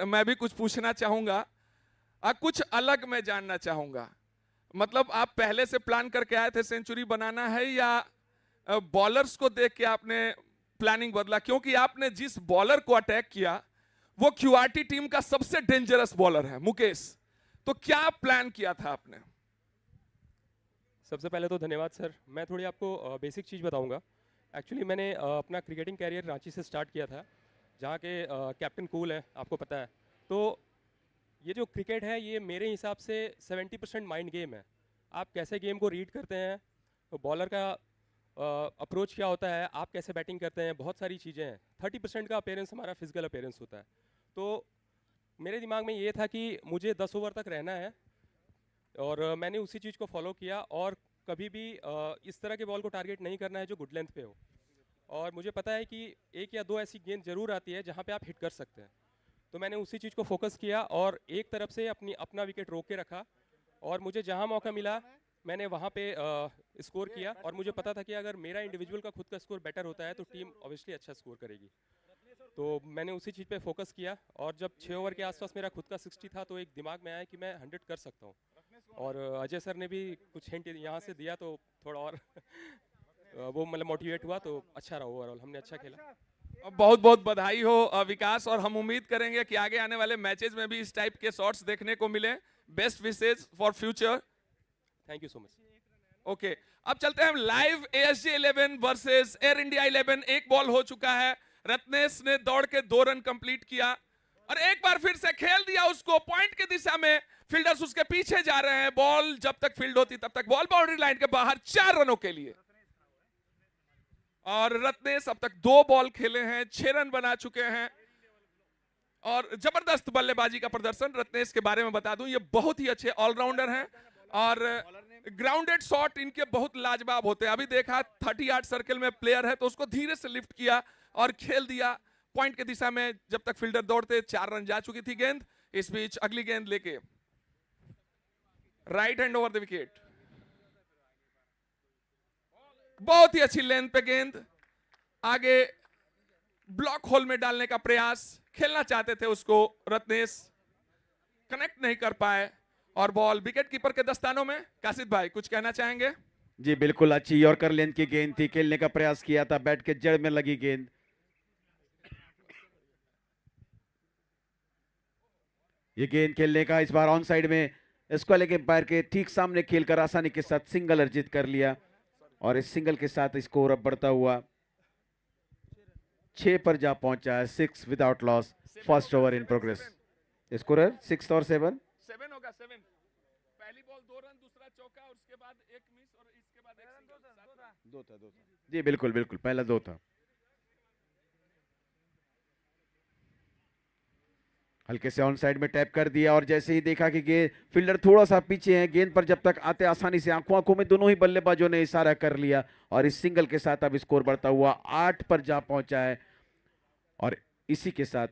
मैं भी कुछ पूछना चाहूंगा, कुछ अलग मैं जानना चाहूंगा। मतलब आप पहले से प्लान करके आए थे सेंचुरी बनाना है, या बॉलर्स को देख के आपने प्लानिंग बदला? क्योंकि आपने जिस बॉलर को अटैक किया वो क्यूआरटी टीम का सबसे डेंजरस बॉलर है, मुकेश। तो क्या प्लान किया था आपने? सबसे पहले तो धन्यवाद सर। मैं थोड़ी आपको बेसिक चीज़ बताऊंगा। एक्चुअली मैंने अपना क्रिकेटिंग कैरियर रांची से स्टार्ट किया था, जहाँ के कैप्टन कूल है, आपको पता है। तो ये जो क्रिकेट है ये मेरे हिसाब से 70% माइंड गेम है। आप कैसे गेम को रीड करते हैं, तो बॉलर का अप्रोच क्या होता है, आप कैसे बैटिंग करते हैं, बहुत सारी चीज़ें हैं। 30% का अपेयरेंस हमारा फिजिकल अपेयरेंस होता है। तो मेरे दिमाग में ये था कि मुझे 10 ओवर तक रहना है, और मैंने उसी चीज़ को फॉलो किया। और कभी भी इस तरह के बॉल को टारगेट नहीं करना है जो गुड लेंथ पे हो। और मुझे पता है कि एक या दो ऐसी गेंद जरूर आती है जहाँ पे आप हिट कर सकते हैं। तो मैंने उसी चीज़ को फोकस किया और एक तरफ से अपना विकेट रोक के रखा, और मुझे जहाँ मौका मिला मैंने वहाँ पे स्कोर किया। और मुझे पता था कि अगर मेरा इंडिविजुअल का खुद का स्कोर बेटर होता है तो टीम ऑब्वियसली अच्छा स्कोर करेगी। तो मैंने उसी चीज़ पे फोकस किया, और जब 6 ओवर के आसपास मेरा खुद का 60 था तो एक दिमाग में आया कि मैं 100 कर सकता हूँ। और अजय सर ने भी कुछ हिंट यहाँ से दिया तो थोड़ा और वो मतलब मोटिवेट हुआ, तो अच्छा रहा। ओवरऑल हमने अच्छा खेला। बहुत बहुत बधाई हो विकास, और हम उम्मीद करेंगे कि आगे आने वाले मैचेस में भी इस टाइप के शॉट्स देखने को मिले। Best wishes for future. Thank you so much. Okay, अब चलते हैं हम live ASG 11 versus air India 11। एक बॉल हो चुका है, रत्नेश ने दौड़ के 2 रन कंप्लीट किया और एक बार फिर से खेल दिया उसको पॉइंट की दिशा में। फील्डर्स उसके पीछे जा रहे हैं, बॉल जब तक फील्ड होती तब तक बॉल बाउंड्री लाइन के बाहर 4 रनों के लिए। और रत्नेश अब तक 2 बॉल खेले हैं, 6 रन बना चुके हैं और जबरदस्त बल्लेबाजी का प्रदर्शन। रत्नेश के बारे में बता दूं, ये बहुत ही अच्छे ऑलराउंडर हैं और ग्राउंडेड शॉट इनके बहुत लाजवाब होते हैं। अभी देखा 30 यार्ड सर्कल में प्लेयर है तो उसको धीरे से लिफ्ट किया और खेल दिया पॉइंट की दिशा में। जब तक फील्डर दौड़ते 4 रन जा चुकी थी गेंद। इस बीच अगली गेंद लेके right hand over the wicket, बहुत ही अच्छी लेंथ पे गेंद, आगे ब्लॉक होल में डालने का प्रयास खेलना चाहते थे उसको रत्नेश, कनेक्ट नहीं कर पाए और बॉल विकेट कीपर के दस्तानों में। काशिद भाई कुछ कहना चाहेंगे? जी बिल्कुल, अच्छी यॉर्कर लेंथ की गेंद थी, खेलने का प्रयास किया था, बैट के जड़ में लगी गेंद। ये गेंद खेलने का इस बार ऑन साइड में इसको लेके पैर के ठीक सामने खेलकर आसानी के साथ सिंगल अर्जित कर लिया और इस सिंगल के साथ स्कोर अब बढ़ता हुआ 6 पर जा पहुंचा है। 6 without loss, first over in progress. Scorer 6 और 7 होगा 7। पहली बॉल 2 रन, दूसरा चौका और उसके बाद एक मिस और इसके बाद एक सिंगल। 2 था। जी बिल्कुल बिल्कुल, पहला 2 था। हल्के से ऑन साइड में टैप कर दिया और जैसे ही देखा कि गेंद फील्डर थोड़ा सा पीछे है, गेंद पर जब तक आते आसानी से आंखों आंखों में दोनों ही बल्लेबाजों ने इशारा कर लिया और इस सिंगल के साथ अब स्कोर बढ़ता हुआ 8 पर जा पहुंचा है। और इसी के साथ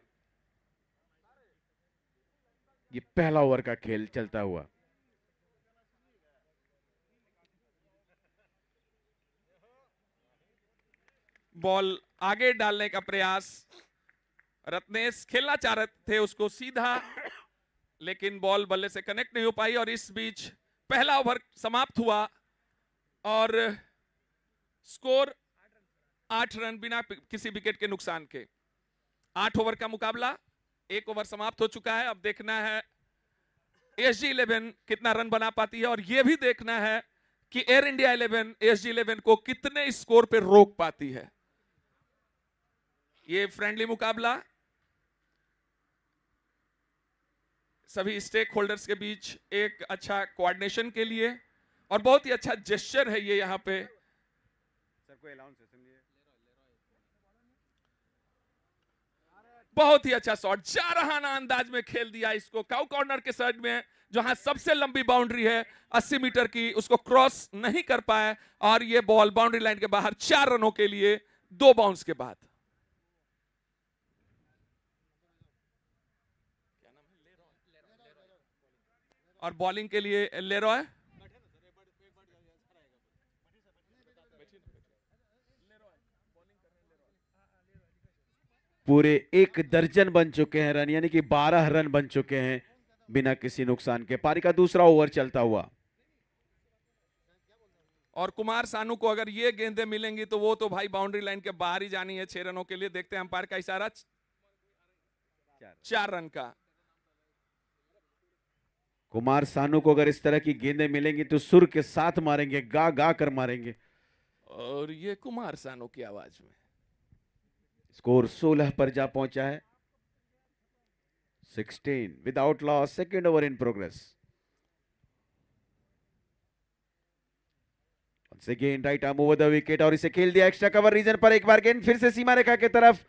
ये पहला ओवर का खेल चलता हुआ। बॉल आगे डालने का प्रयास, रत्नेश खेलना चाह रहे थे उसको सीधा, लेकिन बॉल बल्ले से कनेक्ट नहीं हो पाई और इस बीच पहला ओवर समाप्त हुआ और स्कोर 8 रन बिना किसी विकेट के नुकसान के। 8 ओवर का मुकाबला, 1 ओवर समाप्त हो चुका है। अब देखना है एसजी 11 कितना रन बना पाती है और यह भी देखना है कि एयर इंडिया 11 एसजी 11 को कितने स्कोर पे रोक पाती है। ये फ्रेंडली मुकाबला सभी स्टेक होल्डर्स के बीच एक अच्छा कोऑर्डिनेशन के लिए और बहुत ही अच्छा जेस्चर है ये यहाँ पे। सर को अलाउंस है, सुनिए। बहुत ही अच्छा शॉट, जारहाना अंदाज में खेल दिया इसको काउ कॉर्नर के साइड में, जहां सबसे लंबी बाउंड्री है 80 मीटर की, उसको क्रॉस नहीं कर पाया और ये बॉल बाउंड्री लाइन के बाहर 4 रनों के लिए 2 बाउंस के बाद। और बॉलिंग के लिए लेरॉय, पूरे 1 दर्जन बन चुके हैं रन, यानी कि 12 रन बन चुके हैं बिना किसी नुकसान के। पारी का दूसरा ओवर चलता हुआ और कुमार सानू को अगर ये गेंदें मिलेंगी तो वो तो भाई बाउंड्री लाइन के बाहर ही जानी है 6 रनों के लिए। देखते हैं अंपायर का इशारा 4 रन का। कुमार सानू को अगर इस तरह की गेंदें मिलेंगी तो सुर के साथ मारेंगे, गा गा कर मारेंगे। और ये कुमार सानू की आवाज में। स्कोर 16 पर जा पहुंचा है। 16 without loss, second over in progress. once again right arm over the wicket और इसे खेल दिया एक्स्ट्रा कवर रीजन पर। एक बार गेंद फिर से सीमा रेखा की तरफ,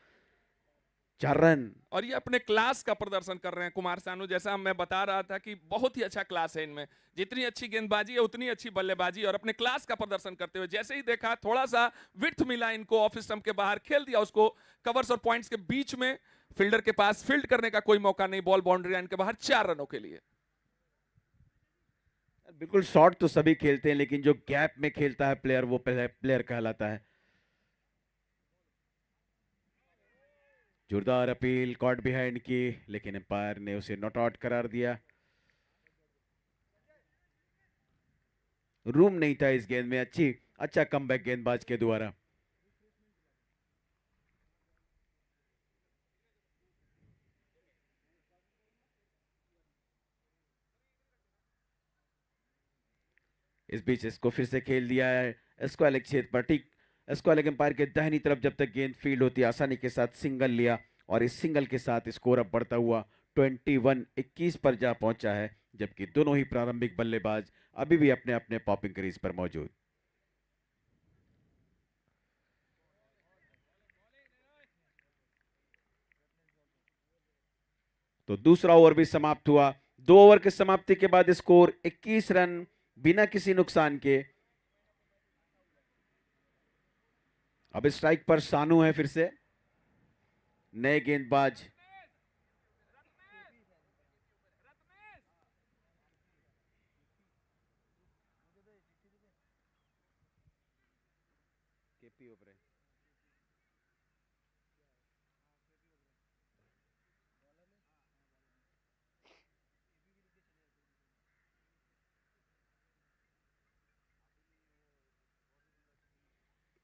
4 रन। और ये अपने क्लास का प्रदर्शन कर रहे हैं कुमार सानू। जैसा मैं बता रहा था कि बहुत ही अच्छा क्लास है इनमें, जितनी अच्छी गेंदबाजी है उतनी अच्छी बल्लेबाजी, और अपने क्लास का प्रदर्शन करते हुए जैसे ही देखा थोड़ा सा विड्थ मिला इनको, ऑफ स्टंप के बाहर खेल दिया उसको, कवर्स और पॉइंट्स के बीच में, फील्डर के पास फील्ड करने का कोई मौका नहीं, बॉल बाउंड्री लाइन के बाहर 4 रनों के लिए। बिल्कुल शॉट तो सभी खेलते हैं, लेकिन जो गैप में खेलता है प्लेयर वो प्लेयर कहलाता है। जोरदार अपील कॉट बिहाइंड की, लेकिन एम्पायर ने उसे नॉट आउट करार दिया। रूम नहीं था इस गेंद में। अच्छा कमबैक गेंदबाज के द्वारा। इस बीच इसको फिर से खेल दिया है इसको अलग क्षेत्र पर, ठीक इसको अलग एम्पायर के दाहिनी तरफ। जब तक गेंद फील्ड होती है आसानी के साथ सिंगल लिया, और इस सिंगल के साथ स्कोर अब बढ़ता हुआ 21-21 पर जा पहुंचा है, जबकि दोनों ही प्रारंभिक बल्लेबाज अभी भी अपने अपने पॉपिंग क्रीज पर मौजूद। तो दूसरा ओवर भी समाप्त हुआ। 2 ओवर की समाप्ति के बाद स्कोर 21 रन बिना किसी नुकसान के। अब स्ट्राइक पर सानू है फिर से, नए गेंदबाज।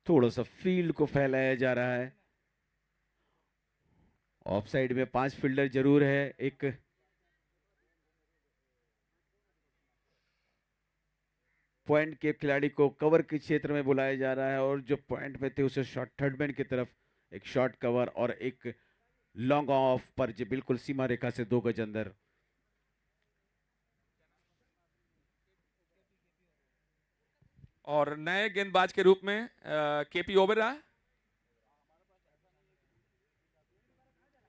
थोड़ा सा फील्ड को फैलाया जा रहा है। ऑफ साइड में 5 फील्डर जरूर है। एक पॉइंट के खिलाड़ी को कवर के क्षेत्र में बुलाया जा रहा है, और जो पॉइंट में थे उसे शॉर्ट थर्डमैन की तरफ एक शॉर्ट कवर और एक लॉन्ग ऑफ पर, जो बिल्कुल सीमा रेखा से 2 गज अंदर। और नए गेंदबाज के रूप में केपी ओबेरा,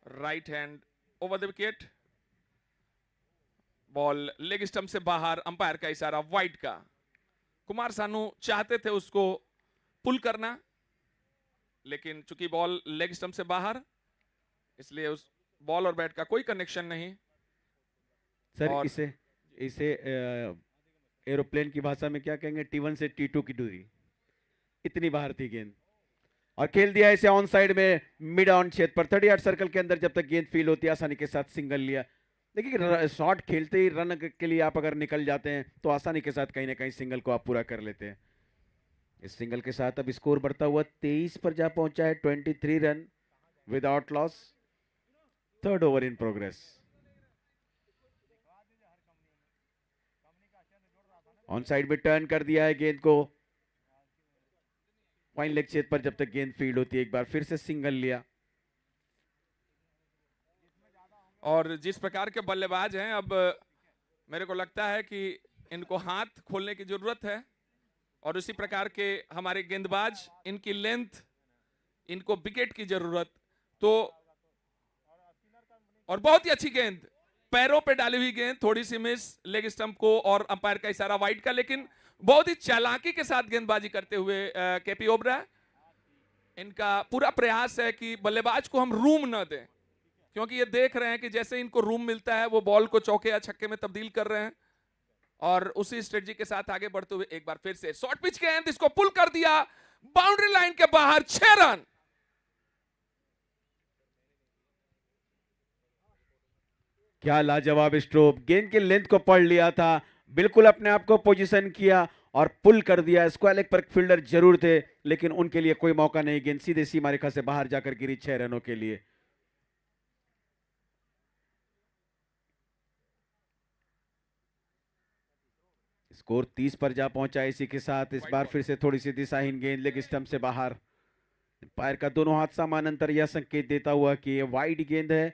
right hand over the wicket, ball leg stump से बाहर, अंपायर का इशारा वाइड का। कुमार सानू चाहते थे उसको पुल करना, लेकिन चूंकि बॉल लेग स्टंप से बाहर, इसलिए उस बॉल और बैट का कोई कनेक्शन नहीं। सर इसे एरोप्लेन की भाषा में क्या कहेंगे? T1 से T2 की दूरी, इतनी बाहर थी गेंद। और खेल दिया इसे ऑन साइड में मिड ऑन क्षेत्र पर 30 यार्ड सर्कल के अंदर। जब तक गेंद फील होती है आसानी के साथ सिंगल लिया। देखिए शॉट खेलते ही रन के लिए आप अगर निकल जाते हैं तो आसानी के साथ कहीं ना कहीं सिंगल को आप पूरा कर लेते हैं। इस सिंगल के साथ अब स्कोर बढ़ता हुआ 23 पर जा पहुंचा है। 23 run without loss, third over in progress. On side में टर्न कर दिया है गेंद को फाइन लेग क्षेत्र पर। जब तक गेंद फील्ड होती है एक बार फिर से सिंगल लिया। और जिस प्रकार के बल्लेबाज हैं, अब मेरे को लगता है कि इनको हाथ खोलने की जरूरत है, और उसी प्रकार के हमारे गेंदबाज, इनकी लेंथ, इनको विकेट की जरूरत। तो और बहुत ही अच्छी गेंद, पैरों पे डाली हुई गेंद, थोड़ी सी मिस लेग स्टंप को, और अंपायर का इशारा वाइड का, लेकिन बहुत ही चालाकी के साथ गेंदबाजी करते हुए केपी ओबरा। इनका पूरा प्रयास है कि बल्लेबाज को हम रूम न दें, क्योंकि ये देख रहे हैं कि जैसे इनको रूम मिलता है वो बॉल को चौके या छक्के में तब्दील कर रहे हैं, और उसी स्ट्रेटजी के साथ आगे बढ़ते हुए एक बार फिर से शॉर्ट पिच गेंद, इसको पुल कर दिया बाउंड्री लाइन के बाहर, 6 रन। क्या लाजवाब स्ट्रोक, गेंद के लेंथ को पढ़ लिया था, बिल्कुल अपने आप को पोजीशन किया और पुल कर दिया। स्क्वायर लेग पर फील्डर जरूर थे, लेकिन उनके लिए कोई मौका नहीं। गेंद सीधे सीमा रेखा से बाहर जाकर गिरी 6 रनों के लिए। स्कोर 30 पर जा पहुंचा। इसी के साथ इस बार फिर से थोड़ी सी दिशाहीन गेंद लेग स्टंप से बाहर। पैर का दोनों हाथ समानांतर यह संकेत देता हुआ कि ये वाइड गेंद है।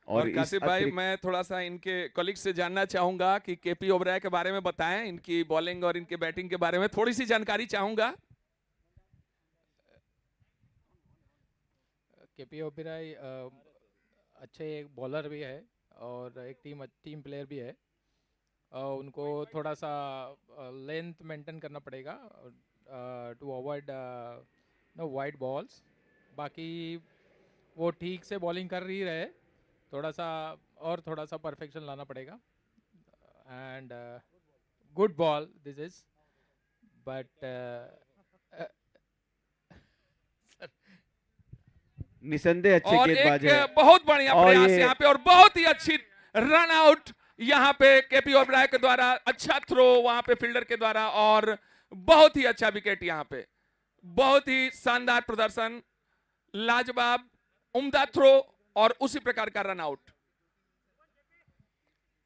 और इस काशिफ भाई, मैं थोड़ा सा इनके कलीग से जानना चाहूंगा कि केपी ओबराय के बारे में बताएं, इनकी बॉलिंग और इनके बैटिंग के बारे में थोड़ी सी जानकारी चाहूंगा। केपी ओबराय अच्छे एक बॉलर भी है और एक टीम प्लेयर भी है। उनको थोड़ा सा लेंथ मेंटेन करना पड़ेगा to avoid no wide balls. बाकी वो ठीक से बॉलिंग कर रही रहे, थोड़ा सा परफेक्शन लाना पड़ेगा। And good ball this is, but निसंदेह अच्छे और गेंदबाज है। एक बहुत बढ़िया और प्रयास ये- यहाँ पे और बहुत ही अच्छी रन आउट यहाँ पे केपी ओबराय के द्वारा। अच्छा थ्रो वहां पे फील्डर के द्वारा और बहुत ही अच्छा विकेट यहाँ पे। बहुत ही शानदार प्रदर्शन, लाजवाब, उम्दा थ्रो और उसी प्रकार का रन आउट।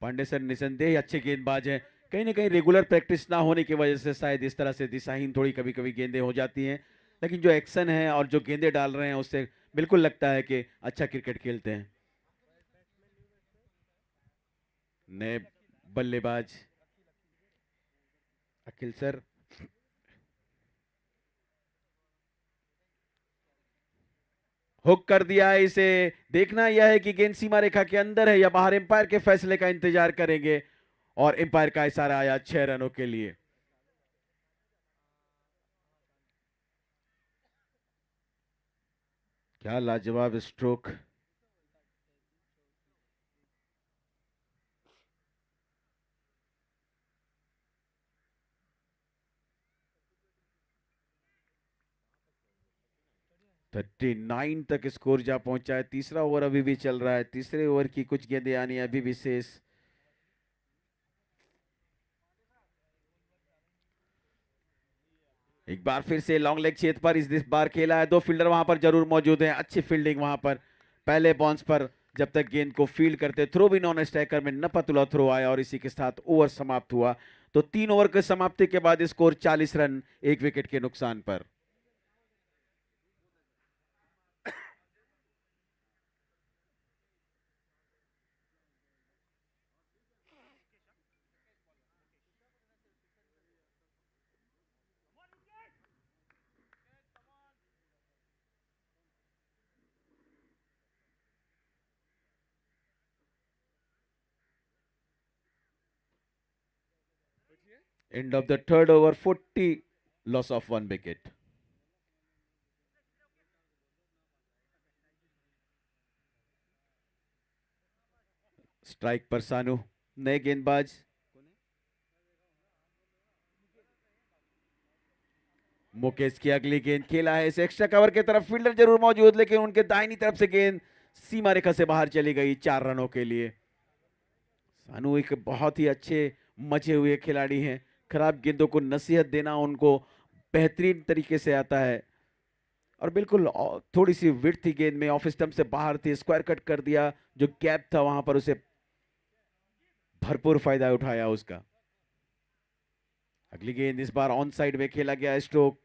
पांडे सर निसंदेह अच्छे गेंदबाज हैं। कहीं ना कहीं रेगुलर प्रैक्टिस ना होने की वजह से शायद इस तरह से दिशाहीन थोड़ी कभी कभी गेंदें हो जाती हैं, लेकिन जो एक्शन है और जो गेंदें डाल रहे हैं उससे बिल्कुल लगता है कि अच्छा क्रिकेट खेलते हैं। नए बल्लेबाज अखिल सर। हुक कर दिया है इसे। देखना यह है कि गेंद सीमा रेखा के अंदर है या बाहर। एम्पायर के फैसले का इंतजार करेंगे और एम्पायर का इशारा आया 6 रनों के लिए। क्या लाजवाब स्ट्रोक। थर्टी 39 तक स्कोर जा पहुंचा है। तीसरा ओवर अभी भी चल रहा है। तीसरे ओवर की कुछ गेंदें आनी अभी भी शेष। एक बार फिर से लॉन्ग लेग क्षेत्र पर इस बार खेला है। 2 फील्डर वहां पर जरूर मौजूद हैं। अच्छी फील्डिंग वहां पर। पहले बाउंस पर जब तक गेंद को फील्ड करते, थ्रो भी नॉन स्ट्राइकर में नपतुला थ्रो आया और इसी के साथ ओवर समाप्त हुआ। तो 3 ओवर के समाप्ति के बाद स्कोर 40 रन, 1 विकेट के नुकसान पर। End of the third over, 40, loss of 1 wicket. Strike पर सानू, नए गेंदबाज। मुकेश की अगली गेंद खेला है इस एक्स्ट्रा कवर के तरफ। फील्डर जरूर मौजूद, लेकिन उनके दाहिनी तरफ से गेंद सीमा रेखा से बाहर चली गई 4 रनों के लिए। सानू एक बहुत ही अच्छे मचे हुए खिलाड़ी हैं। खराब गेंदों को नसीहत देना उनको बेहतरीन तरीके से आता है। और बिल्कुल थोड़ी सी विड्थ थी गेंद में, ऑफ स्टंप से बाहर थी, स्क्वायर कट कर दिया। जो गैप था वहां पर उसे भरपूर फायदा उठाया उसका। अगली गेंद इस बार ऑन साइड में खेला गया स्ट्रोक।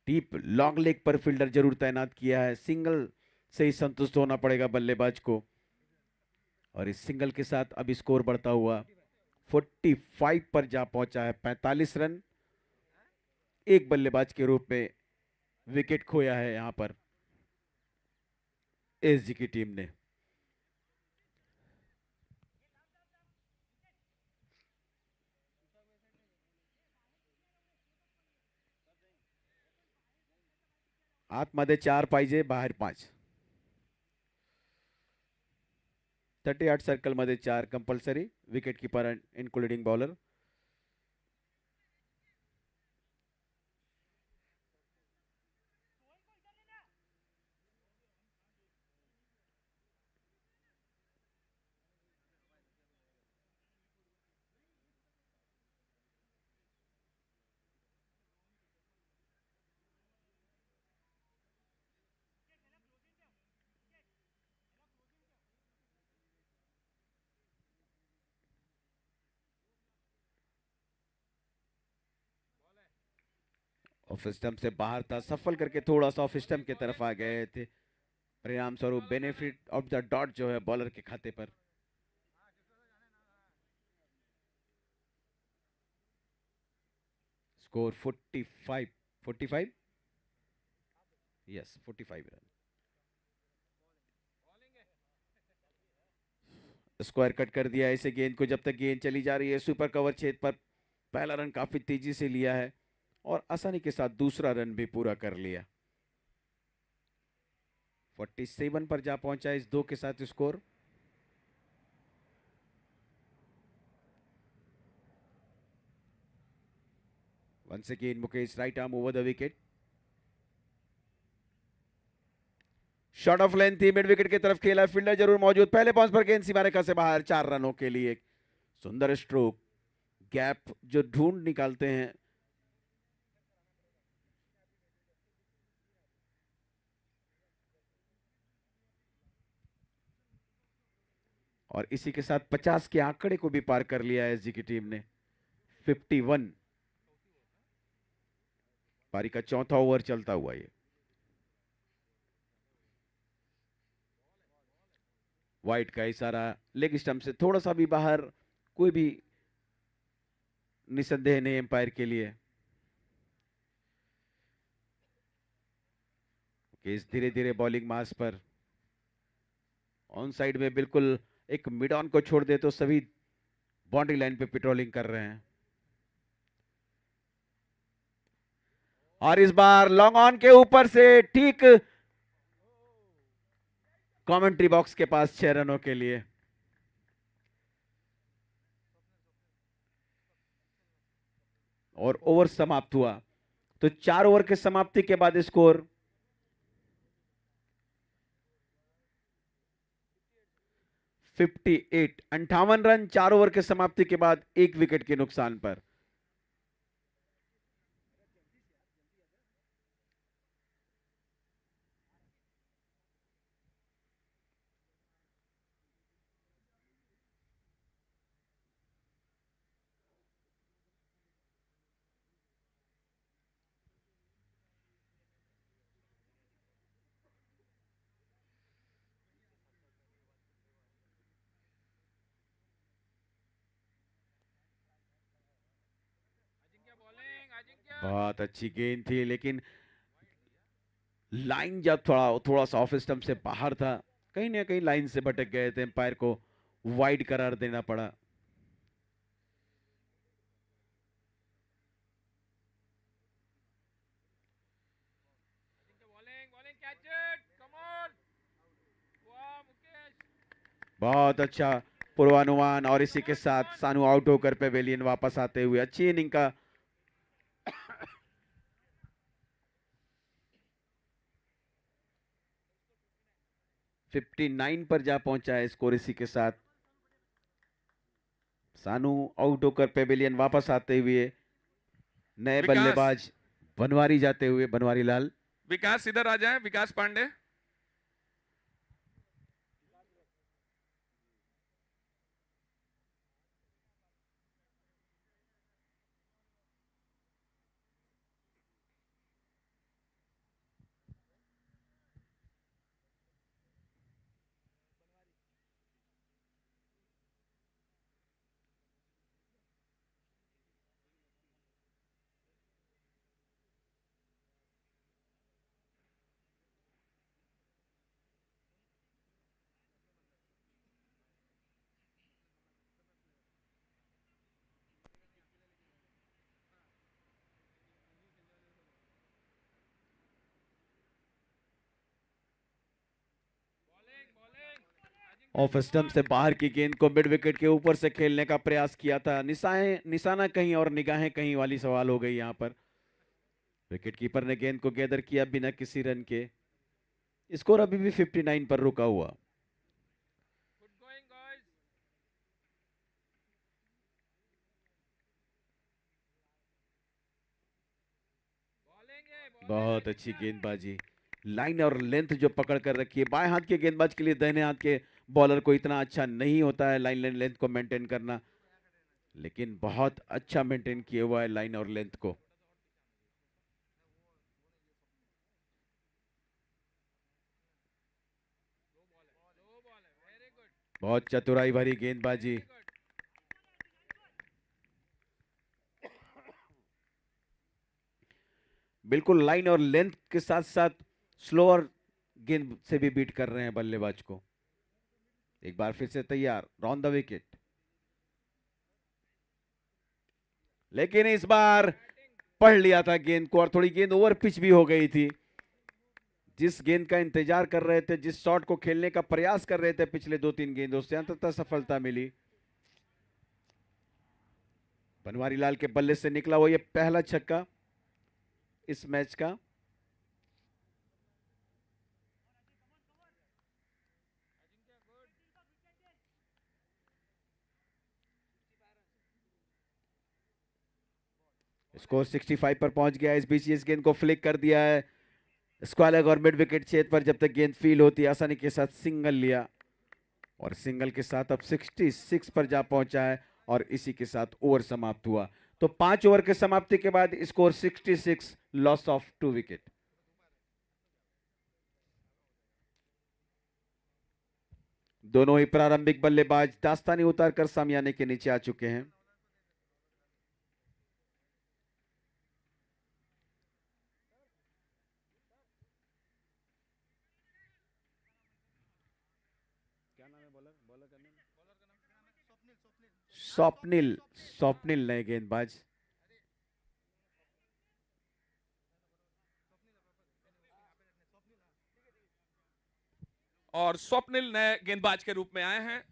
डीप लॉन्ग लेग पर फील्डर जरूर तैनात किया है। सिंगल से ही संतुष्ट होना पड़ेगा बल्लेबाज को। और इस सिंगल के साथ अब स्कोर बढ़ता हुआ 45 पर जा पहुंचा है। 45 रन, एक बल्लेबाज के रूप में विकेट खोया है यहां पर एसजी की टीम ने। आतमध्ये 4 पाहिजे, बाहेर 5. 38 सर्कल मध्ये 4 compulsory. Wicket keeper including bowler. Off stump से बाहर था, सफल करके थोड़ा सा ऑफ स्टंप की तरफ आ गए थे, परिणाम स्वरूप बेनिफिट ऑफ द डॉट जो है बॉलर के खाते पर। Score 45 yes 45 run. Square cut कर दिया इसे गेंद को, जब तक गेंद चली जा रही है सुपर कवर छेद पर। पहला रन काफी तेजी से लिया है और आसानी के साथ दूसरा रन भी पूरा कर लिया। 47 पर जा पहुंचा इस 2 के साथ score. Once again Mukesh right arm over the wicket. Shot off length थी, मिड विकेट की तरफ खेला, फील्डर जरूर मौजूद, पहले बाउंस पर गेंद सीमा रेखा से बाहर। 4 रनों के लिए एक सुंदर स्ट्रोक, गैप जो ढूंढ निकालते हैं। और इसी के साथ 50 के आंकड़े को भी पार कर लिया एसजी की टीम ने। 51 पारी का चौथा ओवर चलता हुआ ये। वाइड का इशारा, लेग स्टंप से थोड़ा सा भी बाहर, कोई भी निसंदेह नहीं एम्पायर के लिए। केस धीरे धीरे बॉलिंग मार्स पर, ऑन साइड में बिल्कुल एक मिड ऑन को छोड़ दे तो सभी बाउंड्री लाइन पे पेट्रोलिंग कर रहे हैं। और इस बार लॉन्ग ऑन के ऊपर से ठीक कमेंट्री बॉक्स के पास 6 रनों के लिए। और ओवर समाप्त हुआ तो 4 ओवर के समाप्ति के बाद स्कोर 58, 58 रन 4 ओवर के समाप्ति के बाद 1 विकेट के नुकसान पर। बहुत अच्छी गेंद थी, लेकिन लाइन जब थोड़ा सा ऑफ स्टंप से बाहर था, कहीं ना कहीं लाइन से भटक गए थे, एम्पायर को वाइड करार देना पड़ा। बहुत अच्छा पूर्वानुमान, और इसी के साथ सानू आउट होकर पेवेलियन वापस आते हुए अच्छी इनिंग का 59 पर जा पहुंचा है स्कोर। इसी के साथ सानू आउट होकर पेवेलियन वापस आते हुए नए विकास। बल्लेबाज बनवारी जाते हुए, बनवारी लाल। विकास इधर आ जाए, विकास पांडे। ऑफ स्टंप से बाहर की गेंद को मिड विकेट के ऊपर से खेलने का प्रयास किया था, निशाना कहीं और निगाहें कहीं वाली सवाल हो गई यहां पर। विकेट कीपर ने गेंद को गैदर किया बिना किसी रन के। स्कोर अभी भी 59 पर रुका हुआ। बहुत अच्छी गेंदबाजी, लाइन और लेंथ जो पकड़ कर रखी है। बाएं हाथ के गेंदबाज के लिए दाहिने हाथ के बॉलर को इतना अच्छा नहीं होता है लाइन लेंथ को मेंटेन करना, लेकिन बहुत अच्छा मेंटेन किया हुआ है लाइन और लेंथ को। बहुत चतुराई भरी गेंदबाजी। बिल्कुल लाइन और लेंथ के साथ साथ स्लोअर गेंद से भी बीट कर रहे हैं बल्लेबाज को। एक बार फिर से तैयार, ऑन द विकेट। लेकिन इस बार पढ़ लिया था गेंद को और थोड़ी गेंद ओवर पिच भी हो गई थी। जिस गेंद का इंतजार कर रहे थे, जिस शॉट को खेलने का प्रयास कर रहे थे पिछले 2-3 गेंदों से, अंततः सफलता मिली। बनवारी लाल के बल्ले से निकला वो ये पहला छक्का इस मैच का। स्कोर 65 पर पहुंच गया। इस बीच इस गेंद को फ्लिक कर दिया है स्क्वायर और मिड विकेट क्षेत्र पर। जब तक गेंद फील होती है आसानी के साथ सिंगल लिया और सिंगल के साथ अब 66 पर जा पहुंचा है और इसी के साथ ओवर समाप्त हुआ। तो 5 ओवर के समाप्ति के बाद स्कोर 66, लॉस ऑफ 2 विकेट। दोनों ही प्रारंभिक बल्लेबाज दास्तानी उतारकर सामियाने के नीचे आ चुके हैं। स्वप्निल, स्वप्निल नए गेंदबाज। और स्वप्निल नए गेंदबाज के रूप में आए हैं।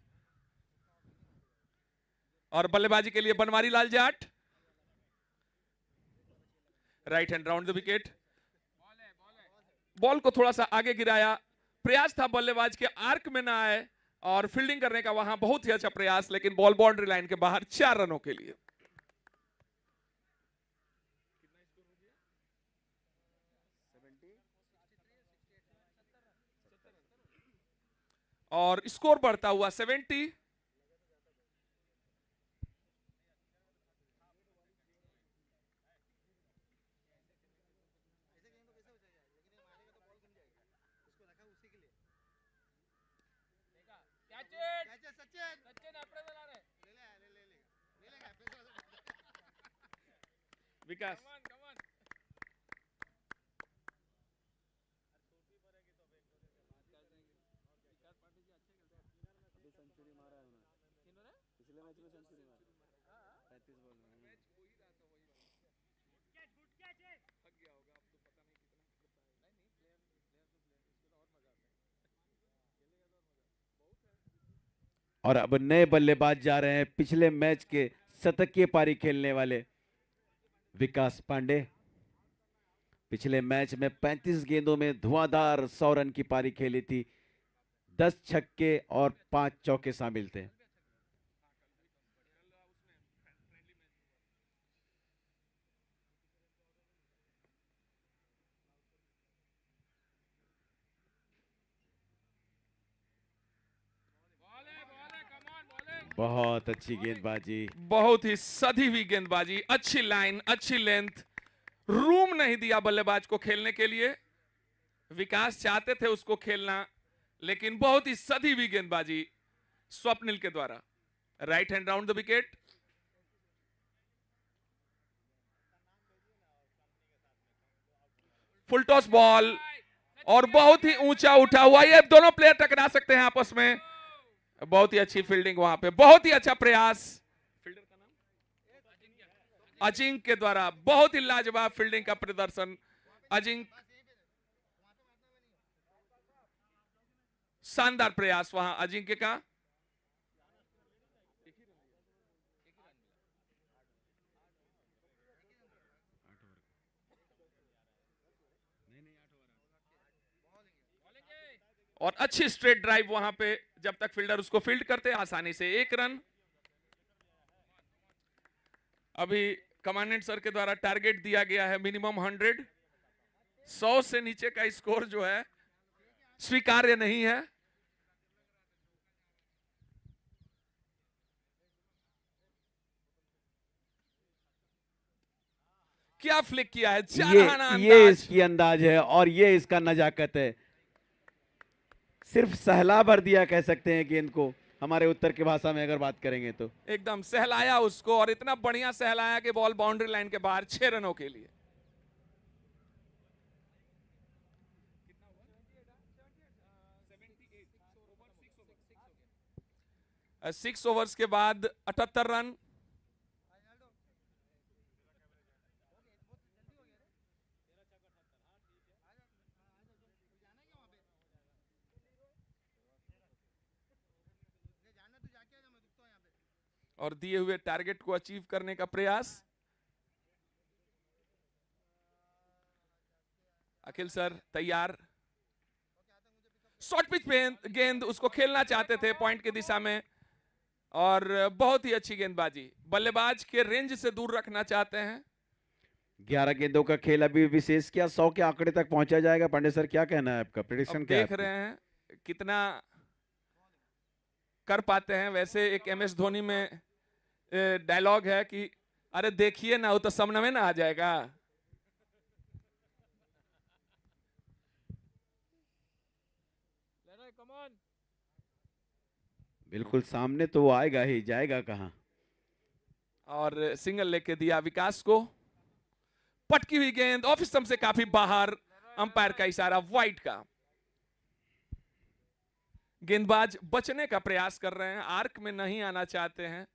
और बल्लेबाजी के लिए Banwari Lal Jat, right hand round the wicket. Ball को थोड़ा सा आगे गिराया, प्रयास था बल्लेबाज के आर्क में ना आए और फील्डिंग करने का वहां बहुत ही अच्छा प्रयास, लेकिन बॉल बाउंड्री लाइन के बाहर 4 रनों के लिए। और स्कोर बढ़ता हुआ 70। विकास और अब नए बल्लेबाज जा रहे हैं पिछले मैच के शतकीय पारी खेलने वाले विकास पांडे। पिछले मैच में 35 गेंदों में धुआंधार 100 रन की पारी खेली थी। 10 छक्के और 5 चौके शामिल थे। बहुत अच्छी गेंदबाजी, बहुत ही सधी हुई गेंदबाजी, अच्छी लाइन, अच्छी लेंथ, रूम नहीं दिया बल्लेबाज को खेलने के लिए। विकास चाहते थे उसको खेलना, लेकिन बहुत ही सधी हुई गेंदबाजी स्वप्निल के द्वारा। Right hand round the wicket. Full toss ball और बहुत ही ऊंचा उठा हुआ, ये दोनों प्लेयर टकरा सकते हैं आपस में। बहुत ही अच्छी फील्डिंग वहां पे, बहुत ही अच्छा प्रयास फील्डर का नाम अजिंक्य के द्वारा। बहुत ही लाजवाब फील्डिंग का प्रदर्शन अजिंक्य, शानदार प्रयास वहां अजिंक्य का। और अच्छी स्ट्रेट ड्राइव वहां पे, जब तक फील्डर उसको फील्ड करते आसानी से 1 रन। अभी कमांडेंट सर के द्वारा टारगेट दिया गया है मिनिमम 100। 100 से नीचे का स्कोर जो है स्वीकार्य नहीं है। क्या फ्लिक किया है, ये इसकी अंदाज है और ये इसका नजाकत है। सिर्फ सहला भर दिया कह सकते हैं गेंद को। हमारे उत्तर की भाषा में अगर बात करेंगे तो। एकदम सहलाया उसको, और इतना बढ़िया सहलाया कि बॉल बाउंड्री लाइन के बाहर 6 रनों के लिए। सिक्स ओवर्स के बाद 78 रन। और दिए हुए टारगेट को अचीव करने का प्रयास। अखिल सर तैयार। शॉर्ट पिच पे गेंद उसको खेलना चाहते थे पॉइंट की दिशा में, और बहुत ही अच्छी गेंदबाजी, बल्लेबाज के रेंज से दूर रखना चाहते हैं। 11 गेंदों का खेल अभी विशेष क्या 100 के आंकड़े तक पहुंचा जाएगा? पांडे सर क्या कहना है आपका, प्रेडिक्शन अब क्या है देख आपकी? रहे हैं कितना कर पाते हैं। वैसे एक MS धोनी में डायलॉग है कि अरे देखिए ना, वो तो सामने में ना आ जाएगा। बिल्कुल सामने तो वो आएगा ही, जाएगा कहां? और सिंगल लेके दिया विकास को। पटकी हुई गेंद ऑफ स्टंप से काफी बाहर, अंपायर का इशारा वाइड का। गेंदबाज बचने का प्रयास कर रहे हैं, आर्क में नहीं आना चाहते हैं।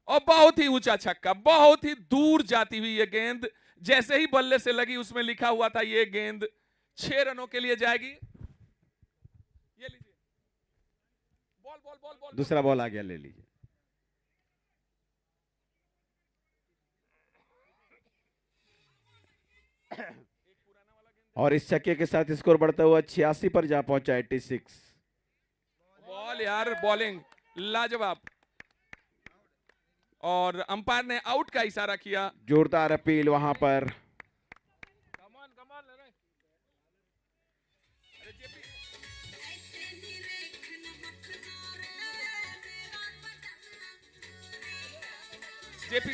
और बहुत ही ऊंचा छक्का, बहुत ही दूर जाती हुई ये गेंद, जैसे ही बल्ले से लगी उसमें लिखा हुआ था ये गेंद 6 रनों के लिए जाएगी। ये लीजिए बॉल बॉल बॉल बॉल। दूसरा बॉल आ गया, ले लीजिए। और इस छक्के के साथ स्कोर बढ़ता हुआ 86 पर जा पहुंचा, 86। बॉल यार, बॉलिंग लाजवाब। और अंपायर ने आउट का इशारा किया। जोरदार अपील वहां पर। जेपी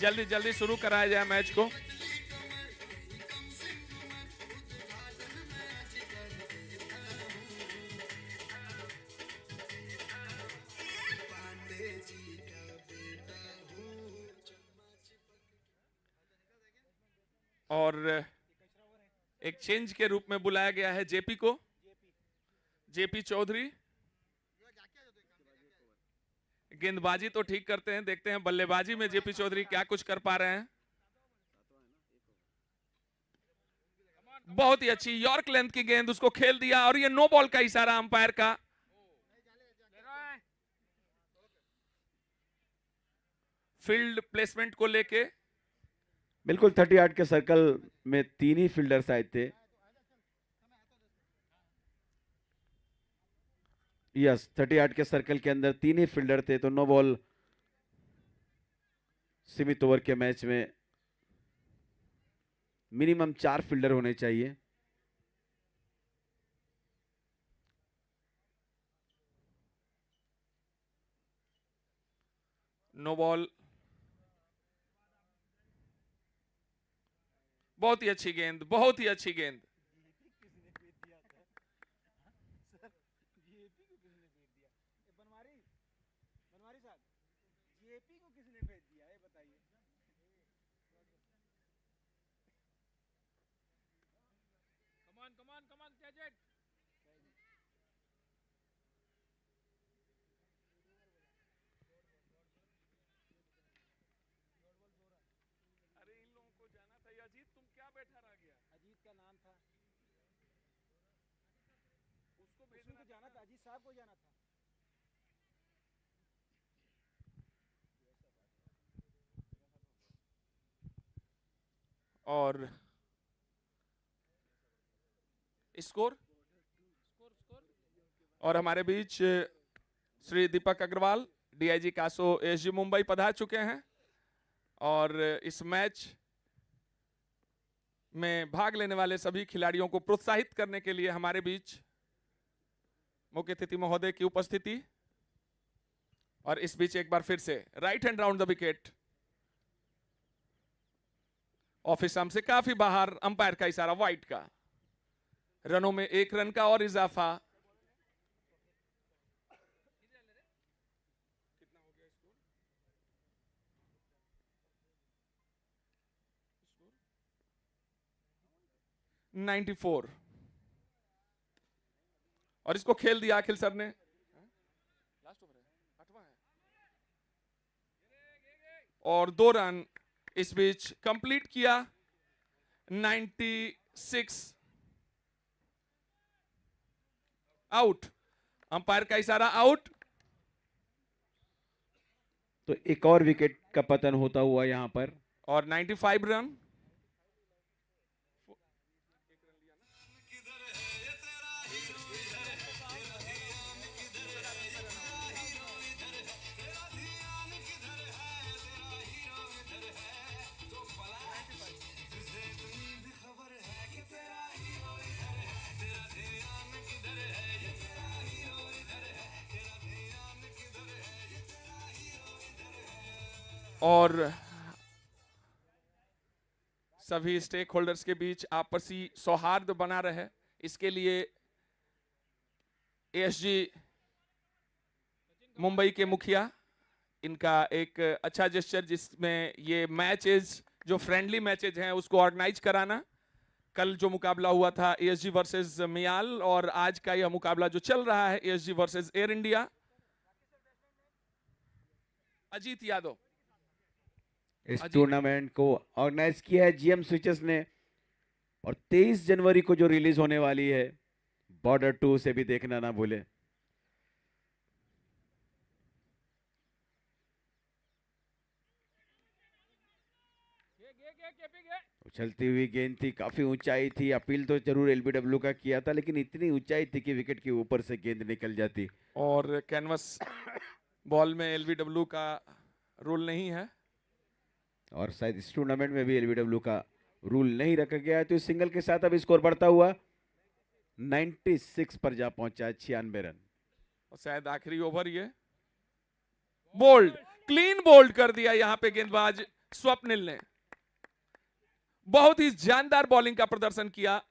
जल्दी जल्दी शुरू कराया जाए मैच को। और एक चेंज के रूप में बुलाया गया है जेपी को, जेपी चौधरी। गेंदबाजी तो ठीक करते हैं, देखते हैं बल्लेबाजी में जेपी चौधरी क्या कुछ कर पा रहे हैं। बहुत ही अच्छी यॉर्क लेंथ की गेंद उसको खेल दिया, और ये नो बॉल का इशारा अंपायर का। फील्ड प्लेसमेंट को लेके बिल्कुल 38 के सर्कल में 3 ही फील्डर्स आए थे। यस, 38 के सर्कल के अंदर 3 ही फील्डर थे, तो नो बॉल सीमित ओवर के मैच में मिनिमम 4 फील्डर होने चाहिए। No ball. बहुत ही अच्छी गेंद, बहुत ही अच्छी गेंद। अरे इन लोगों को जाना था। अजीत तुम क्या बैठा रह गया? अजीत का नाम था, उसको उसको भेजना जाना था, अजीत साहब को जाना था। और स्कोर और हमारे बीच श्री दीपक अग्रवाल, डीआईजी कासो, एसजी मुंबई पधार चुके हैं। और इस मैच में भाग लेने वाले सभी खिलाड़ियों को प्रोत्साहित करने के लिए हमारे बीच मुख्य अतिथि महोदय की उपस्थिति। और इस बीच एक बार फिर से right hand round the wicket, office arm से काफी बाहर, अंपायर का इशारा वाइड का। रनों में 1 रन का और इजाफा। कितना हो गया स्कोर? 94। और इसको खेल दिया अखिल सर ने। लास्ट ओवर है, 8वां है। और 2 रन इस बीच कंप्लीट किया। 96 आउट, अंपायर का इशारा आउट। तो एक और विकेट का पतन होता हुआ यहां पर। और 95 रन। और सभी स्टेक होल्डर्स के बीच आपसी सौहार्द बना रहे, इसके लिए एएसजी मुंबई के मुखिया, इनका एक अच्छा जेस्चर जिसमें ये मैचेस जो फ्रेंडली मैचेस हैं उसको ऑर्गेनाइज कराना। कल जो मुकाबला हुआ था एएसजी वर्सेस मियाल, और आज का यह मुकाबला जो चल रहा है ASG versus air India. Ajit Yadav इस टूर्नामेंट को ऑर्गेनाइज किया है जीएम स्विचेस ने, और 23 जनवरी को जो रिलीज होने वाली है बॉर्डर 2 से भी देखना ना भूले। उछलती हुई गेंद थी, काफी ऊंचाई थी, अपील तो जरूर एलबीडब्ल्यू का किया था, लेकिन इतनी ऊंचाई थी कि विकेट के ऊपर से गेंद निकल जाती। और कैनवस बॉल में एलबीडब्ल्यू का रूल नहीं है, और शायद इस टूर्नामेंट में भी एलबीडब्ल्यू का रूल नहीं रखा गया है। तो इस सिंगल के साथ अब स्कोर बढ़ता हुआ 96 पर जा पहुंचा है, 96 रन। और शायद आखिरी ओवर ये बोल्ड, क्लीन बोल्ड कर दिया यहां पे गेंदबाज स्वप्निल ने। बहुत ही जानदार बॉलिंग का प्रदर्शन किया।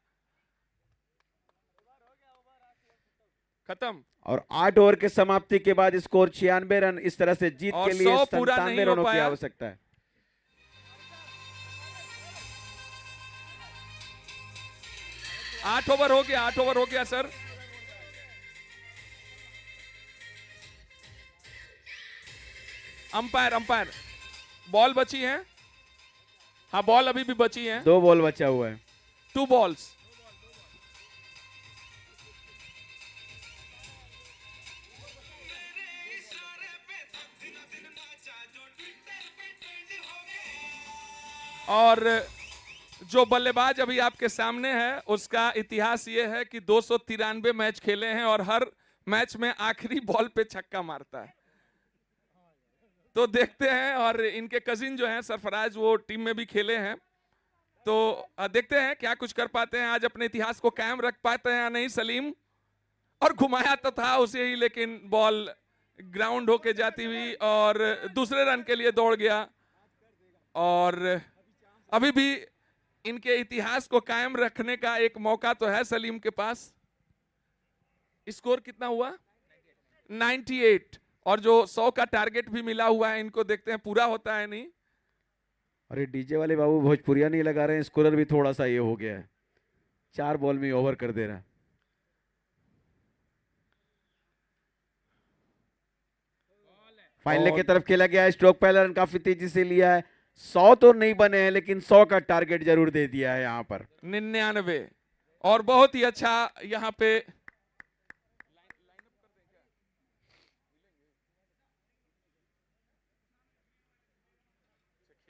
खत्म। और 8 ओवर के समाप्ति के बाद स्कोर 96 रन। इस तरह से जीत और के लिए 100 पूरा 97 नहीं हो रनों की पाया। आवश्यकता है। आठ ओवर हो गया, 8 ओवर हो गया सर। अंपायर बॉल बची है। हाँ, बॉल अभी भी बची है। 2 बॉल बचा हुआ है। 2 बॉल्स। और जो बल्लेबाज अभी आपके सामने है उसका इतिहास यह है कि 293 मैच खेले हैं और हर मैच में आखिरी बॉल पे छक्का मारता है। तो देखते हैं, और इनके कजिन जो हैं सरफराज, वो टीम में भी खेले हैं, तो देखते हैं क्या कुछ कर पाते हैं, आज अपने इतिहास को कायम रख पाते हैं या नहीं। सलीम, और घुमाया तो था उसे ही, लेकिन बॉल ग्राउंड होके जाती हुई और दूसरे रन के लिए दौड़ गया। और अभी भी इनके इतिहास को कायम रखने का एक मौका तो है सलीम के पास। स्कोर कितना हुआ? 98। और जो 100 का टारगेट भी मिला हुआ है, इनको देखते हैं पूरा होता है नहीं। अरे डीजे वाले बाबू भोजपुरिया नहीं लगा रहे हैं, स्कोरर भी थोड़ा सा ये हो गया है, 4 बॉल में ओवर कर दे रहा है। फाइनल की तरफ खेला गया है, स्ट्रोक पहला रन काफी तेजी से लिया है। 100 तो नहीं बने हैं, लेकिन 100 का टारगेट जरूर दे दिया है यहाँ पर। 99। और बहुत ही अच्छा यहाँ पे खेल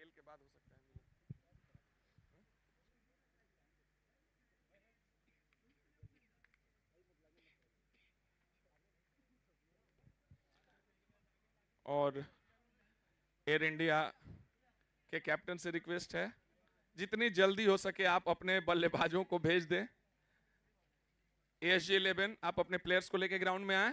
के बाद हो सकता है। और एयर इंडिया के कैप्टन से रिक्वेस्ट है जितनी जल्दी हो सके आप अपने बल्लेबाजों को भेज दें। ASG 11 आप अपने प्लेयर्स को लेकर ग्राउंड में आए।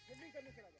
जल्दी करने चला जा।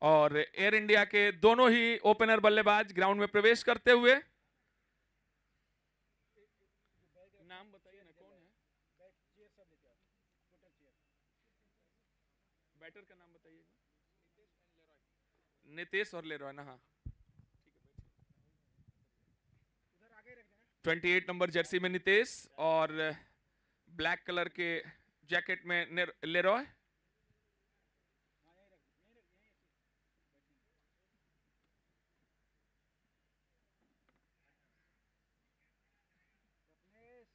और एयर इंडिया के दोनों ही ओपनर बल्लेबाज ग्राउंड में प्रवेश करते हुए, नाम बताइए ना कौन है बैट चेयर सब लेके आओ, टोटल चेयर। बैटर का नाम बताइएगा। नितेश और लेरॉय ना। हाँ, उधर आगे रख देना। 28 नंबर जर्सी में नितेश और ब्लैक कलर के जैकेट में लेरॉय। हाँ यहीं रख दो, यहीं रख, यहीं ऐसे बैठेंगे। रत्नेश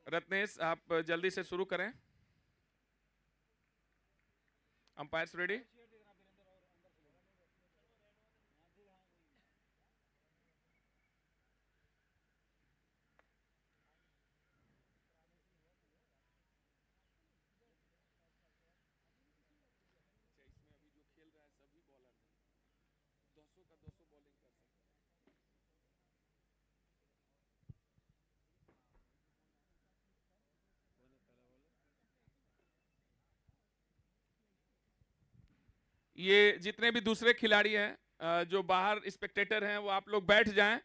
रत्नेश आप जल्दी से शुरू करें। Umpires ready. चेयर दे देना वीरेंद्र और अंदर से ले लेना। हाँ जी, हाँ वही। इसमें अभी जो खेल रहा है सभी बॉलर हैं, 200 का 200 बॉलिंग कर सकते हैं। ये जितने भी दूसरे खिलाड़ी हैं जो बाहर स्पेक्टेटर हैं वो आप लोग बैठ जाएं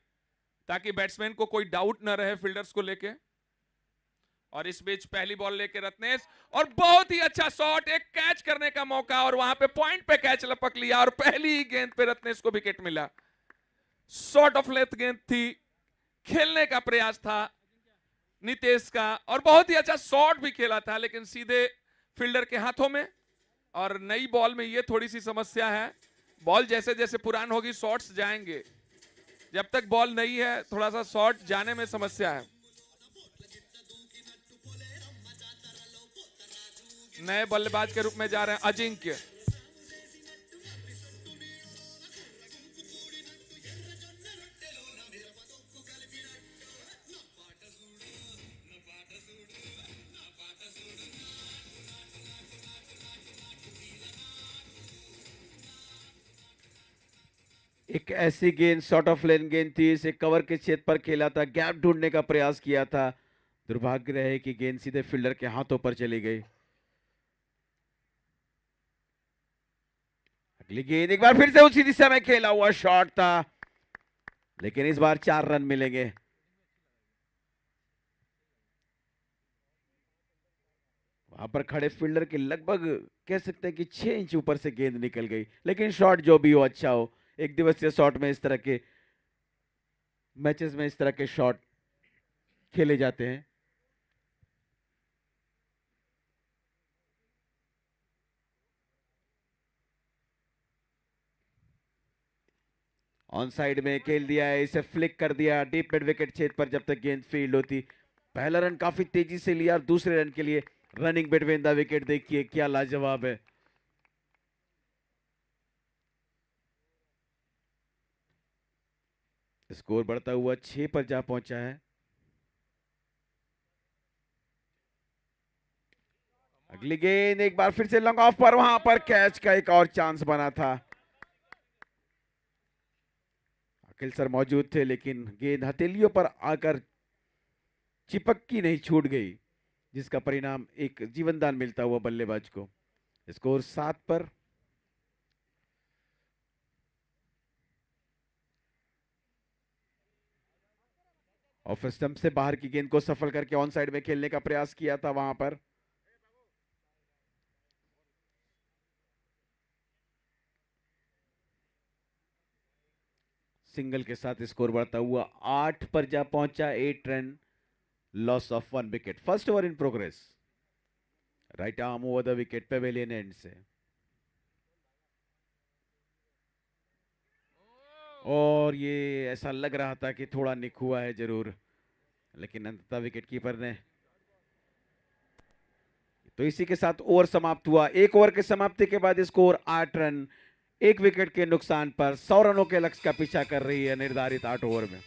ताकि बैट्समैन को कोई डाउट न रहे फील्डर्स को लेके। और इस बीच पहली बॉल लेके रत्नेश और बहुत ही अच्छा शॉट, एक कैच करने का मौका और वहां पे पॉइंट पे कैच लपक लिया और पहली ही गेंद पे रत्नेश को विकेट मिला। शॉट ऑफ लेंथ गेंद थी, खेलने का प्रयास था नितेश का और बहुत ही अच्छा शॉट भी खेला था लेकिन सीधे फील्डर के हाथों में। और नई बॉल में ये थोड़ी सी समस्या है, बॉल जैसे जैसे पुरान होगी शॉट्स जाएंगे, जब तक बॉल नई है थोड़ा सा शॉट जाने में समस्या है। नए बल्लेबाज के रूप में जा रहे हैं अजिंक्य। एक ऐसी गेंद शॉर्ट ऑफ लेन गेंद थी, इसे कवर के क्षेत्र पर खेला था, गैप ढूंढने का प्रयास किया था, दुर्भाग्य रहे कि गेंद सीधे फील्डर के हाथों पर चली गई। अगली गेंद एक बार फिर से उसी दिशा में खेला हुआ शॉट था लेकिन इस बार 4 रन मिलेंगे। वहां पर खड़े फील्डर के लगभग कह सकते हैं कि 6 इंच ऊपर से गेंद निकल गई, लेकिन शॉट जो भी हो अच्छा हो। एक दिवसीय शॉट में इस तरह के मैचेस में इस तरह के शॉट खेले जाते हैं। ऑन साइड में खेल दिया है, इसे फ्लिक कर दिया डीप मिड विकेट क्षेत्र पर जब तक गेंद फील्ड होती। पहला रन काफी तेजी से लिया और दूसरे रन के लिए रनिंग बिटवीन द विकेट देखिए क्या लाजवाब है। स्कोर बढ़ता हुआ 6 पर जा पहुंचा है। अगली गेंद एक बार फिर से लॉन्ग ऑफ पर, वहां पर कैच का एक और चांस बना था। अखिल सर मौजूद थे लेकिन गेंद हथेलियों पर आकर चिपक की नहीं, छूट गई, जिसका परिणाम एक जीवनदान मिलता हुआ बल्लेबाज को। स्कोर 7 पर। ऑफ स्टंप से बाहर की गेंद को सफल करके ऑन साइड में खेलने का प्रयास किया था वहां पर। सिंगल के साथ स्कोर बढ़ता हुआ 8 पर जा पहुंचा। 8 run, loss of 1 wicket. First over in progress. Right arm over the wicket pavilion and से। और ये ऐसा लग रहा था कि थोड़ा निक हुआ है जरूर, लेकिन अंततः विकेट कीपर ने। तो इसी के साथ ओवर समाप्त हुआ। एक ओवर के समाप्ति के बाद स्कोर 8 रन, 1 विकेट के नुकसान पर 100 रनों के लक्ष्य का पीछा कर रही है निर्धारित 8 ओवर में।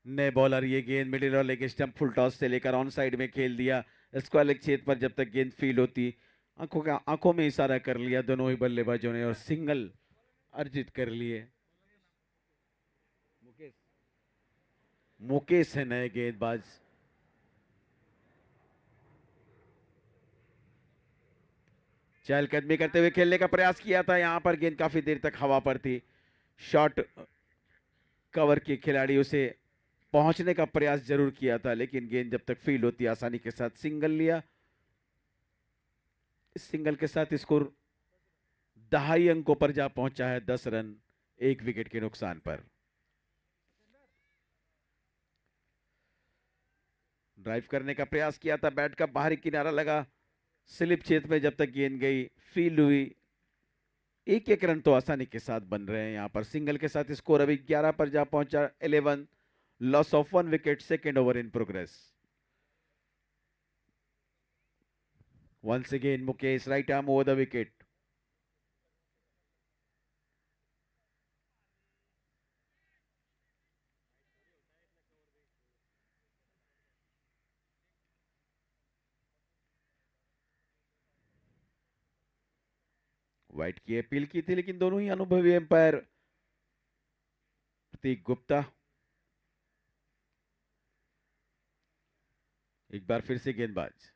नए बॉलर ये गेंद मिडिल और लेग स्टंप फुल टॉस से लेकर ऑन साइड में खेल दिया। स्क्वायर लेग क्षेत्र पर जब तक गेंद फील्ड होती, आंखों में इशारा कर लिया दोनों ही बल्लेबाजों ने और सिंगल अर्जित कर लिए। मुकेश है नए गेंदबाज। चहलकदमी करते हुए खेलने का प्रयास किया था, यहां पर गेंद काफी देर तक हवा पर थी। शॉट कवर के खिलाड़ी उसे पहुंचने का प्रयास जरूर किया था लेकिन गेंद जब तक फील्ड होती आसानी के साथ सिंगल लिया। इस सिंगल के साथ स्कोर 2.5 अंकों पर जा पहुंचा है। 10 रन, 1 विकेट के नुकसान पर। ड्राइव करने का प्रयास किया था, बैट का बाहरी किनारा लगा स्लिप क्षेत्र में, जब तक गेंद गई फील्ड हुई। 1-1 रन तो आसानी के साथ बन रहे हैं यहां पर। सिंगल के साथ स्कोर अभी 11 पर जा पहुंचा। 11, loss of 1 wicket. Second over in progress. Once again Mukesh, right arm over the wicket. Wide की अपील की थी, लेकिन दोनों ही अनुभवी एम्पायर प्रतीक गुप्ता एक बार फिर से गेंदबाज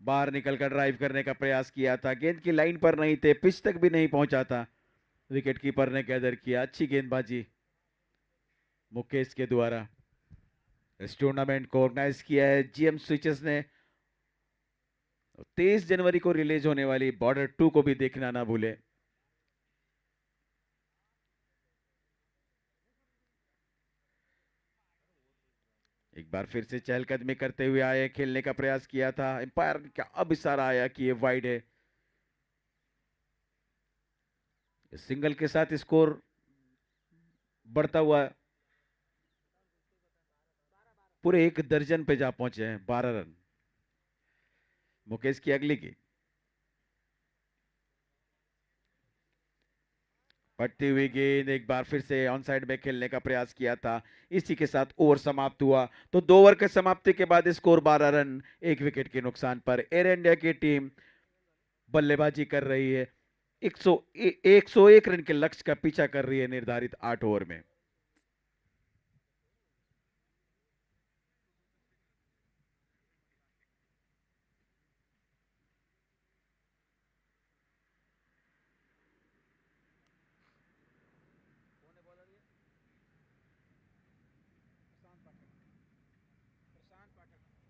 बाहर निकलकर ड्राइव करने का प्रयास किया था, गेंद की लाइन पर नहीं थे, पिच तक भी नहीं पहुंचा था, विकेट कीपर ने कदर किया। अच्छी गेंदबाजी मुकेश के द्वारा। इस टूर्नामेंट को ऑर्गेनाइज किया है जीएम स्विचेस ने। 23 जनवरी को रिलीज होने वाली बॉर्डर 2 को भी देखना ना भूले। एक बार फिर से चहलकदमी करते हुए आए, खेलने का प्रयास किया था, एम्पायर का अब इशारा आया कि ये वाइड है। इस सिंगल के साथ स्कोर बढ़ता हुआ पूरे 1 दर्जन पे जा पहुंचे हैं। 12 रन। मुकेश की अगली गेंद पटती हुई गेंद, एक बार फिर से ऑन साइड में खेलने का प्रयास किया था। इसी के साथ ओवर समाप्त हुआ। तो 2 ओवर के समाप्ति के बाद स्कोर 12 रन, 1 विकेट के नुकसान पर एयर इंडिया की टीम बल्लेबाजी कर रही है। 101 रन के लक्ष्य का पीछा कर रही है निर्धारित 8 ओवर में।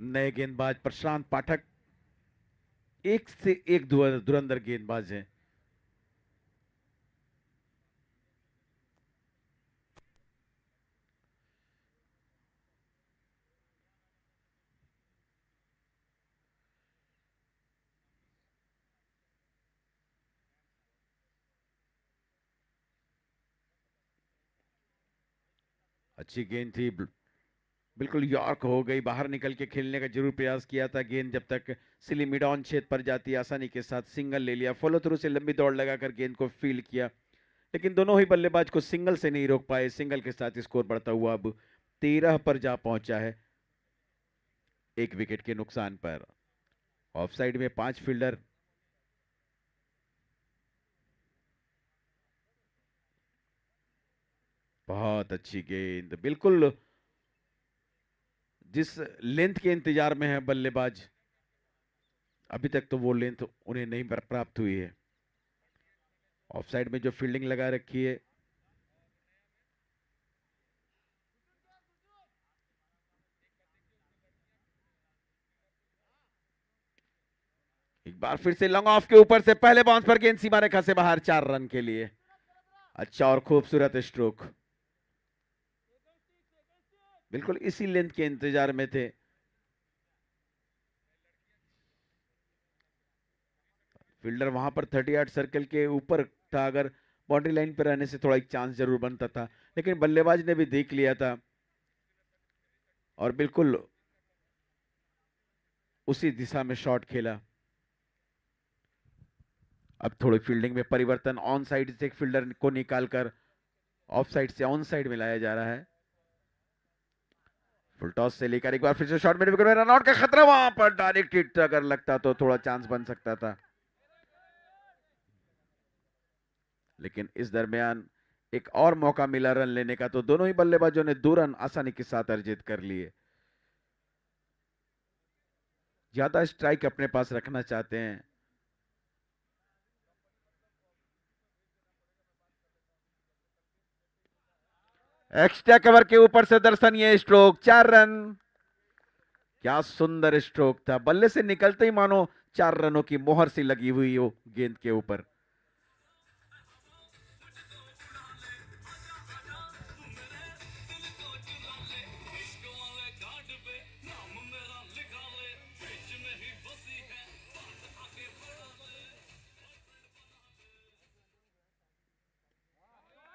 नए गेंदबाज प्रशांत पाठक एक से एक धुरंधर गेंदबाज हैं। अच्छी गेंद थी, बिल्कुल यॉर्क हो गई। बाहर निकल के खेलने का जरूर प्रयास किया था। गेंद जब तक सिली मिड ऑन क्षेत्र पर जाती, आसानी के साथ सिंगल ले लिया। फॉलो थ्रू से लंबी दौड़ लगाकर गेंद को फील्ड किया, लेकिन दोनों ही बल्लेबाज को सिंगल से नहीं रोक पाए। सिंगल के साथ स्कोर बढ़ता हुआ अब 13 पर जा पहुंचा है, 1 विकेट के नुकसान पर। ऑफ साइड में 5 फील्डर। बहुत अच्छी गेंद, बिल्कुल जिस लेंथ के इंतजार में है बल्लेबाज, अभी तक तो वो लेंथ उन्हें नहीं प्राप्त हुई है। ऑफ साइड में जो फील्डिंग लगा रखी है, एक बार फिर से लॉन्ग ऑफ के ऊपर से पहले बाउंस पर गेंद सीमा रेखा से बाहर, 4 रन के लिए। अच्छा और खूबसूरत स्ट्रोक, बिल्कुल इसी लेंथ के इंतजार में थे। फील्डर वहां पर 38 सर्कल के ऊपर था, अगर बाउंड्री लाइन पर रहने से थोड़ा एक चांस जरूर बनता था, लेकिन बल्लेबाज ने भी देख लिया था और बिल्कुल उसी दिशा में शॉट खेला। अब थोड़ी फील्डिंग में परिवर्तन, ऑन साइड से एक फील्डर को निकालकर ऑफ साइड से ऑन साइड में लाया जा रहा है। फुल टॉस से लेकर एक बार फिर से शॉट में विकेट में रन आउट का खतरा, वहां पर डायरेक्ट हिट अगर लगता तो थोड़ा चांस बन सकता था, लेकिन इस दरमियान एक और मौका मिला रन लेने का, तो दोनों ही बल्लेबाजों ने 2 रन आसानी के साथ अर्जित कर लिए। ज्यादा स्ट्राइक अपने पास रखना चाहते हैं। एक्स्ट्रा कवर के ऊपर से दर्शनीय स्ट्रोक, 4 रन। क्या सुंदर स्ट्रोक था, बल्ले से निकलते ही मानो 4 रनों की मोहर सी लगी हुई हो गेंद के ऊपर।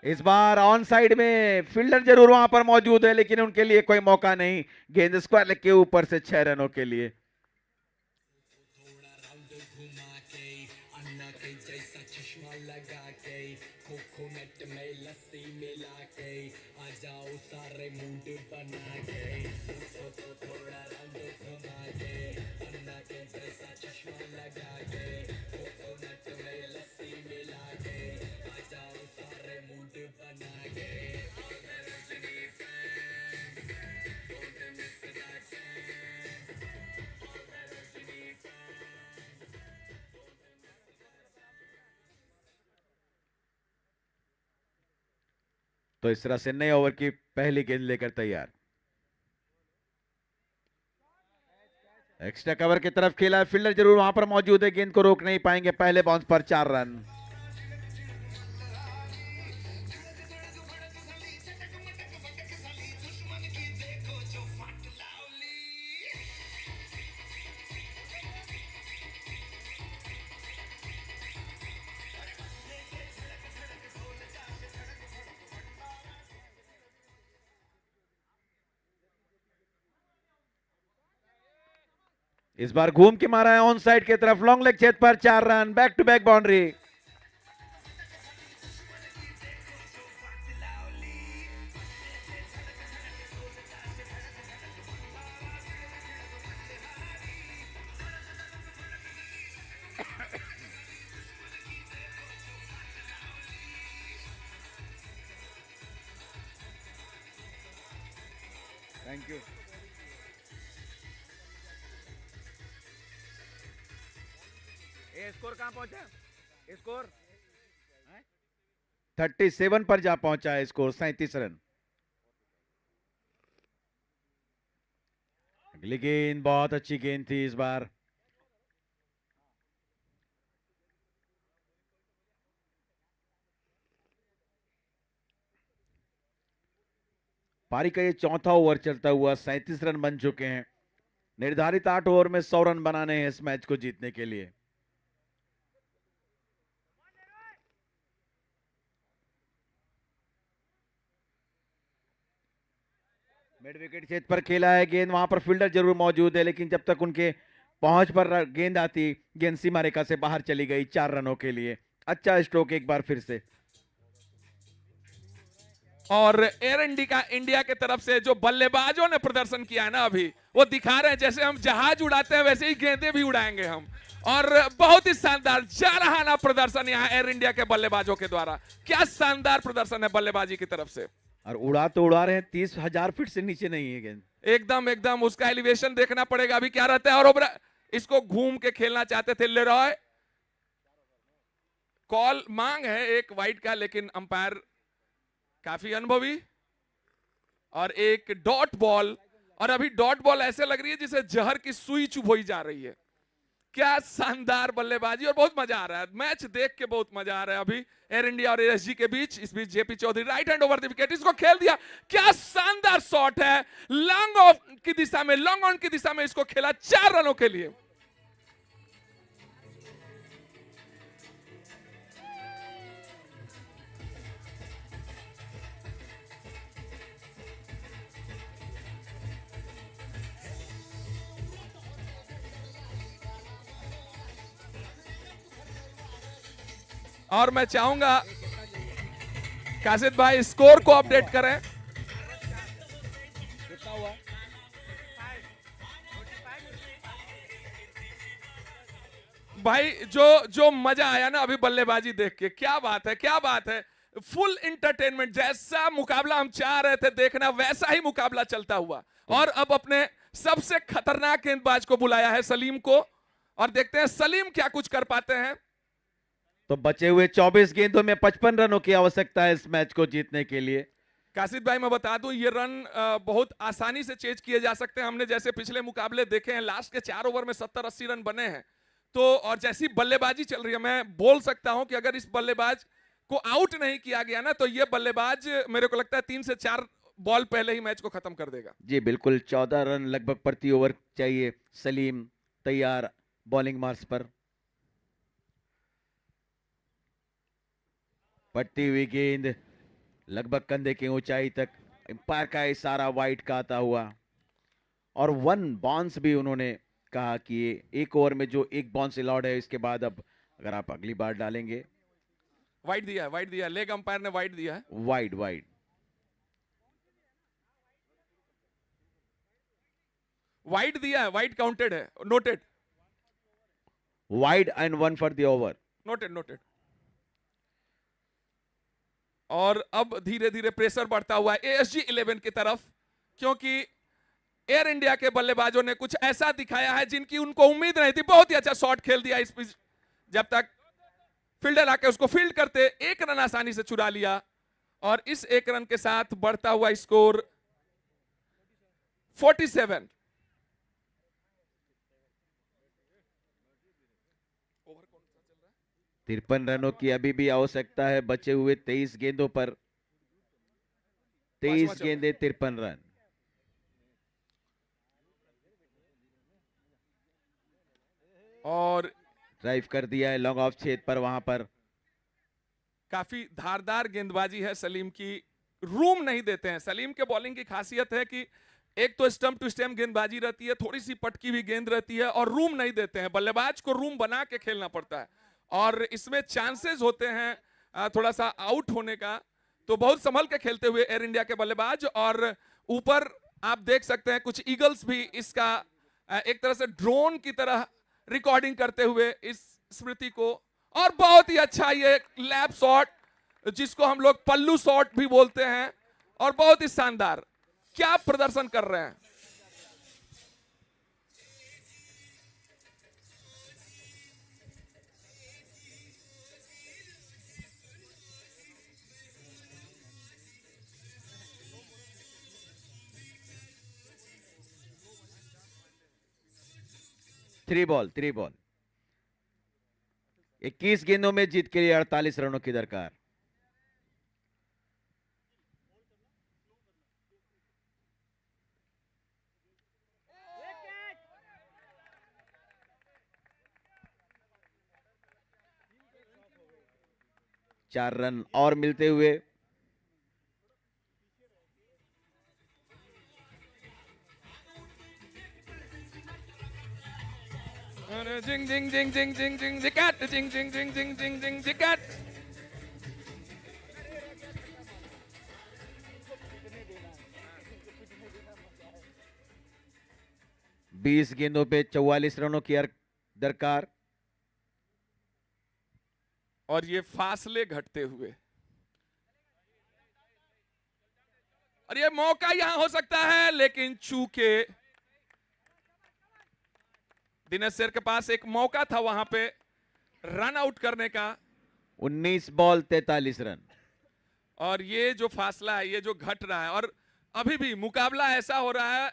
इस बार ऑन साइड में फील्डर जरूर वहां पर मौजूद है, लेकिन उनके लिए कोई मौका नहीं। गेंद स्क्वायर लेग के ऊपर से 6 रनों के लिए। अन्ना के जैसा चश्मा लगा के कोकोनट में लस्सी मिला के आ जाओ सारे मूड बना के उसको तो थोड़ा रंग घुमा के अन्ना के जैसा चश्मा लगा के कोकोनट में लस्सी मिला के आ जाओ सारे मूड बना के तो इस तरह से नए ओवर की पहली गेंद लेकर तैयार। एक्स्ट्रा कवर की तरफ खेला है, फील्डर जरूर वहां पर मौजूद है, गेंद को रोक नहीं पाएंगे। पहले बाउंस पर 4 रन। इस बार घूम के मारा है ऑन साइड की तरफ, लॉन्ग लेग छेद पर 4 run, back to back boundary. Thank you. Score कहां पहुंचा? स्कोर 37 पर जा पहुंचा है, स्कोर 37 रन। अगली गेंद बहुत अच्छी गेंद थी इस बार। पारी का ये चौथा ओवर चलता हुआ 37 रन बन चुके हैं। निर्धारित 8 ओवर में 100 रन बनाने हैं इस मैच को जीतने के लिए। मिड विकेट क्षेत्र पर खेला है, गेंद वहां पर फील्डर जरूर मौजूद है, लेकिन जब तक उनके पहुंच पर गेंद आती, गेंद सीमा रेखा से बाहर चली गई 4 रनों के लिए। अच्छा स्ट्रोक एक बार फिर से। और एयर इंडिया के तरफ से जो बल्लेबाजों ने प्रदर्शन किया है ना, अभी वो दिखा रहे हैं जैसे हम जहाज उड़ाते हैं वैसे ही गेंदें भी उड़ाएंगे हम। और बहुत ही शानदार जारहाना प्रदर्शन यहाँ एयर इंडिया के बल्लेबाजों के द्वारा। क्या शानदार प्रदर्शन है बल्लेबाजी की तरफ से। और उड़ा तो उड़ा रहे हैं, 30,000 फीट से नीचे नहीं है गेंद। एकदम एकदम उसका एलिवेशन देखना पड़ेगा अभी क्या रहता है। और इसको घूम के खेलना चाहते थे लेरॉय। कॉल मांग है एक वाइड का, लेकिन अंपायर काफी अनुभवी। और एक डॉट बॉल, और अभी डॉट बॉल ऐसे लग रही है जिसे जहर की सुई चुभोई जा रही है। क्या शानदार बल्लेबाजी, और बहुत मजा आ रहा है मैच देख के, बहुत मजा आ रहा है अभी एयर इंडिया और एएसजी के बीच। इस बीच JP Chaudhary right hand over the wicket, इसको खेल दिया। क्या शानदार शॉट है, लॉन्ग ऑफ की दिशा में, लॉन्ग ऑन की दिशा में इसको खेला 4 रनों के लिए। और मैं चाहूंगा कासिद भाई स्कोर को अपडेट करें। भाई जो मजा आया ना अभी बल्लेबाजी देख के, क्या बात है, क्या बात है। फुल इंटरटेनमेंट, जैसा मुकाबला हम चाह रहे थे देखना वैसा ही मुकाबला चलता हुआ। और अब अपने सबसे खतरनाक गेंदबाज को बुलाया है, सलीम को, और देखते हैं सलीम क्या कुछ कर पाते हैं। तो बचे हुए 24 गेंदों में 55 रनों की आवश्यकता है इस मैच को जीतने के लिए। कासिद भाई मैं बता दूं, ये रन बहुत आसानी से चेज किए जा सकते हैं। हमने जैसे पिछले मुकाबले देखे हैं, लास्ट के 4 ओवर में 70-80 रन बने हैं। तो और जैसी बल्लेबाजी चल रही है, मैं बोल सकता हूं कि अगर इस बल्लेबाज को आउट नहीं किया गया ना, तो ये बल्लेबाज मेरे को लगता है 3 से 4 बॉल पहले ही मैच को खत्म कर देगा। जी बिल्कुल, 14 रन लगभग प्रति ओवर चाहिए। सलीम तैयार बॉलिंग मार्च पर। पड़ती हुई गेंद लगभग कंधे की ऊंचाई तक, अंपायर का इशारा वाइड का आता हुआ। और 1 बाउंस भी उन्होंने कहा कि एक ओवर में जो 1 बाउंस अलाउड है, इसके बाद अब अगर आप अगली बार डालेंगे। वाइड दिया है, वाइड दिया है, लेग अंपायर ने वाइड दिया है। वाइड वाइड वाइड दिया है, वाइड काउंटेड है, noted wide and 1 for the over. Noted noted. और अब धीरे धीरे प्रेशर बढ़ता हुआ है एएसजी 11 की तरफ, क्योंकि एयर इंडिया के बल्लेबाजों ने कुछ ऐसा दिखाया है जिनकी उनको उम्मीद नहीं थी। बहुत ही अच्छा शॉट खेल दिया इस पिच, जब तक फील्डर आके उसको फील्ड करते एक रन आसानी से चुरा लिया, और इस एक रन के साथ बढ़ता हुआ स्कोर 47। 53 रनों की अभी भी आवश्यकता है, बचे हुए 23 गेंदों पर। 23 गेंदे 53 रन। और ड्राइव कर दिया है लॉन्ग ऑफ छेद पर, वहां पर काफी धारदार गेंदबाजी है सलीम की, रूम नहीं देते हैं। सलीम के बॉलिंग की खासियत है कि एक तो स्टंप टू स्टंप गेंदबाजी रहती है, थोड़ी सी पटकी भी गेंद रहती है, और रूम नहीं देते हैं। बल्लेबाज को रूम बना के खेलना पड़ता है, और इसमें चांसेस होते हैं थोड़ा सा आउट होने का, तो बहुत संभल के खेलते हुए एयर इंडिया के बल्लेबाज। और ऊपर आप देख सकते हैं कुछ ईगल्स भी इसका एक तरह से ड्रोन की तरह रिकॉर्डिंग करते हुए इस स्मृति को। और बहुत ही अच्छा ये लैप शॉट, जिसको हम लोग पल्लू शॉट भी बोलते हैं, और बहुत ही शानदार, क्या प्रदर्शन कर रहे हैं। थ्री बॉल 21 गेंदों में जीत के लिए 48 रनों की दरकार। चार रन और मिलते हुए जिंग जिंग जिंग जिंग जिंग जिंग जिकट, जिंग जिंग जिंग जिंग जिंग जिंग जिकट। 20 गेंदों पे 44 रनों की दरकार। और ये फासले घटते हुए, और ये मौका यहां हो सकता है, लेकिन चूंकि दिनेश सर के पास एक मौका था वहां पे रन आउट करने का। 19 बॉल 43 रन। और ये जो फासला है, ये जो घट रहा है, और अभी भी मुकाबला ऐसा हो रहा है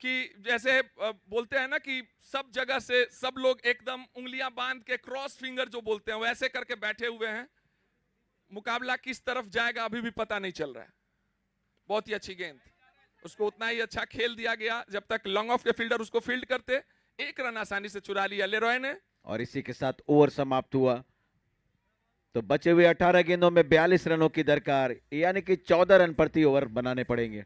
कि जैसे बोलते हैं ना कि सब जगह से सब लोग एकदम उंगलियां बांध के क्रॉस फिंगर जो बोलते हैं वैसे करके बैठे हुए हैं। मुकाबला किस तरफ जाएगा अभी भी पता नहीं चल रहा है। बहुत ही अच्छी गेंद, उसको उतना ही अच्छा खेल दिया गया जब तक लॉन्ग ऑफ के फील्डर उसको फील्ड करते। एक रन आसानी से चुरा लिया लेरॉय ने, और इसी के साथ ओवर समाप्त हुआ। तो बचे हुए 18 गेंदों में 42 रनों की दरकार, यानी कि 14 रन प्रति ओवर बनाने पड़ेंगे।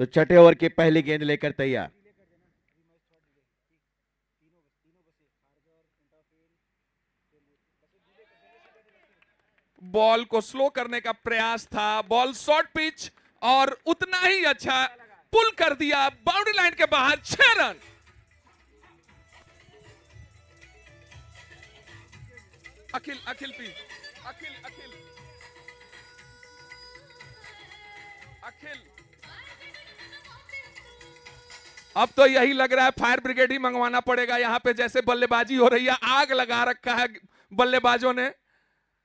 तो छठे ओवर की पहली गेंद लेकर तैयार। बॉल को स्लो करने का प्रयास था, बॉल शॉर्ट पिच, और उतना ही अच्छा पुल कर दिया बाउंड्री लाइन के बाहर। 6 रन। अखिल अखिल पी अखिल अखिल अखिल अब तो यही लग रहा है फायर ब्रिगेड ही मंगवाना पड़ेगा यहां पे। जैसे बल्लेबाजी हो रही है, आग लगा रखा है बल्लेबाजों ने।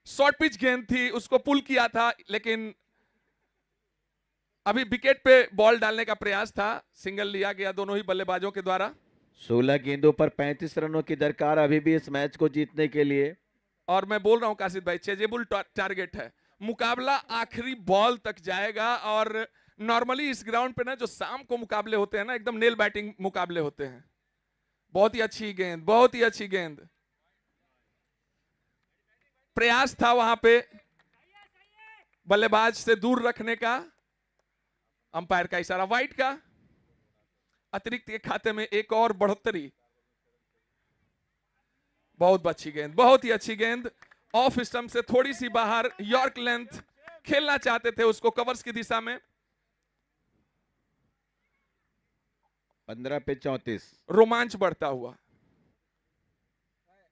शॉर्ट पिच गेंद थी, उसको पुल किया था, लेकिन अभी विकेट पे बॉल डालने का प्रयास था, सिंगल लिया गया दोनों ही बल्लेबाजों के द्वारा। 16 गेंदों पर 35 रनों की दरकार अभी भी इस मैच को जीतने के लिए। और मैं बोल रहा हूं काशिद भाई, चेजेबल टारगेट है। मुकाबला आखिरी बॉल तक जाएगा। और नॉर्मली इस ग्राउंड पे ना जो शाम को मुकाबले होते हैं ना, एकदम नेल बैटिंग मुकाबले होते हैं। बहुत ही अच्छी गेंद, बहुत ही अच्छी गेंद। प्रयास था वहां पे बल्लेबाज से दूर रखने का। अंपायर का इशारा, वाइड का। अतिरिक्त के खाते में एक और बढ़ोतरी। बहुत अच्छी गेंद, बहुत ही अच्छी गेंद। ऑफ स्टंप से थोड़ी सी बाहर, यॉर्क लेंथ खेलना चाहते थे उसको कवर्स की दिशा में। 15 पे 34। रोमांच बढ़ता हुआ।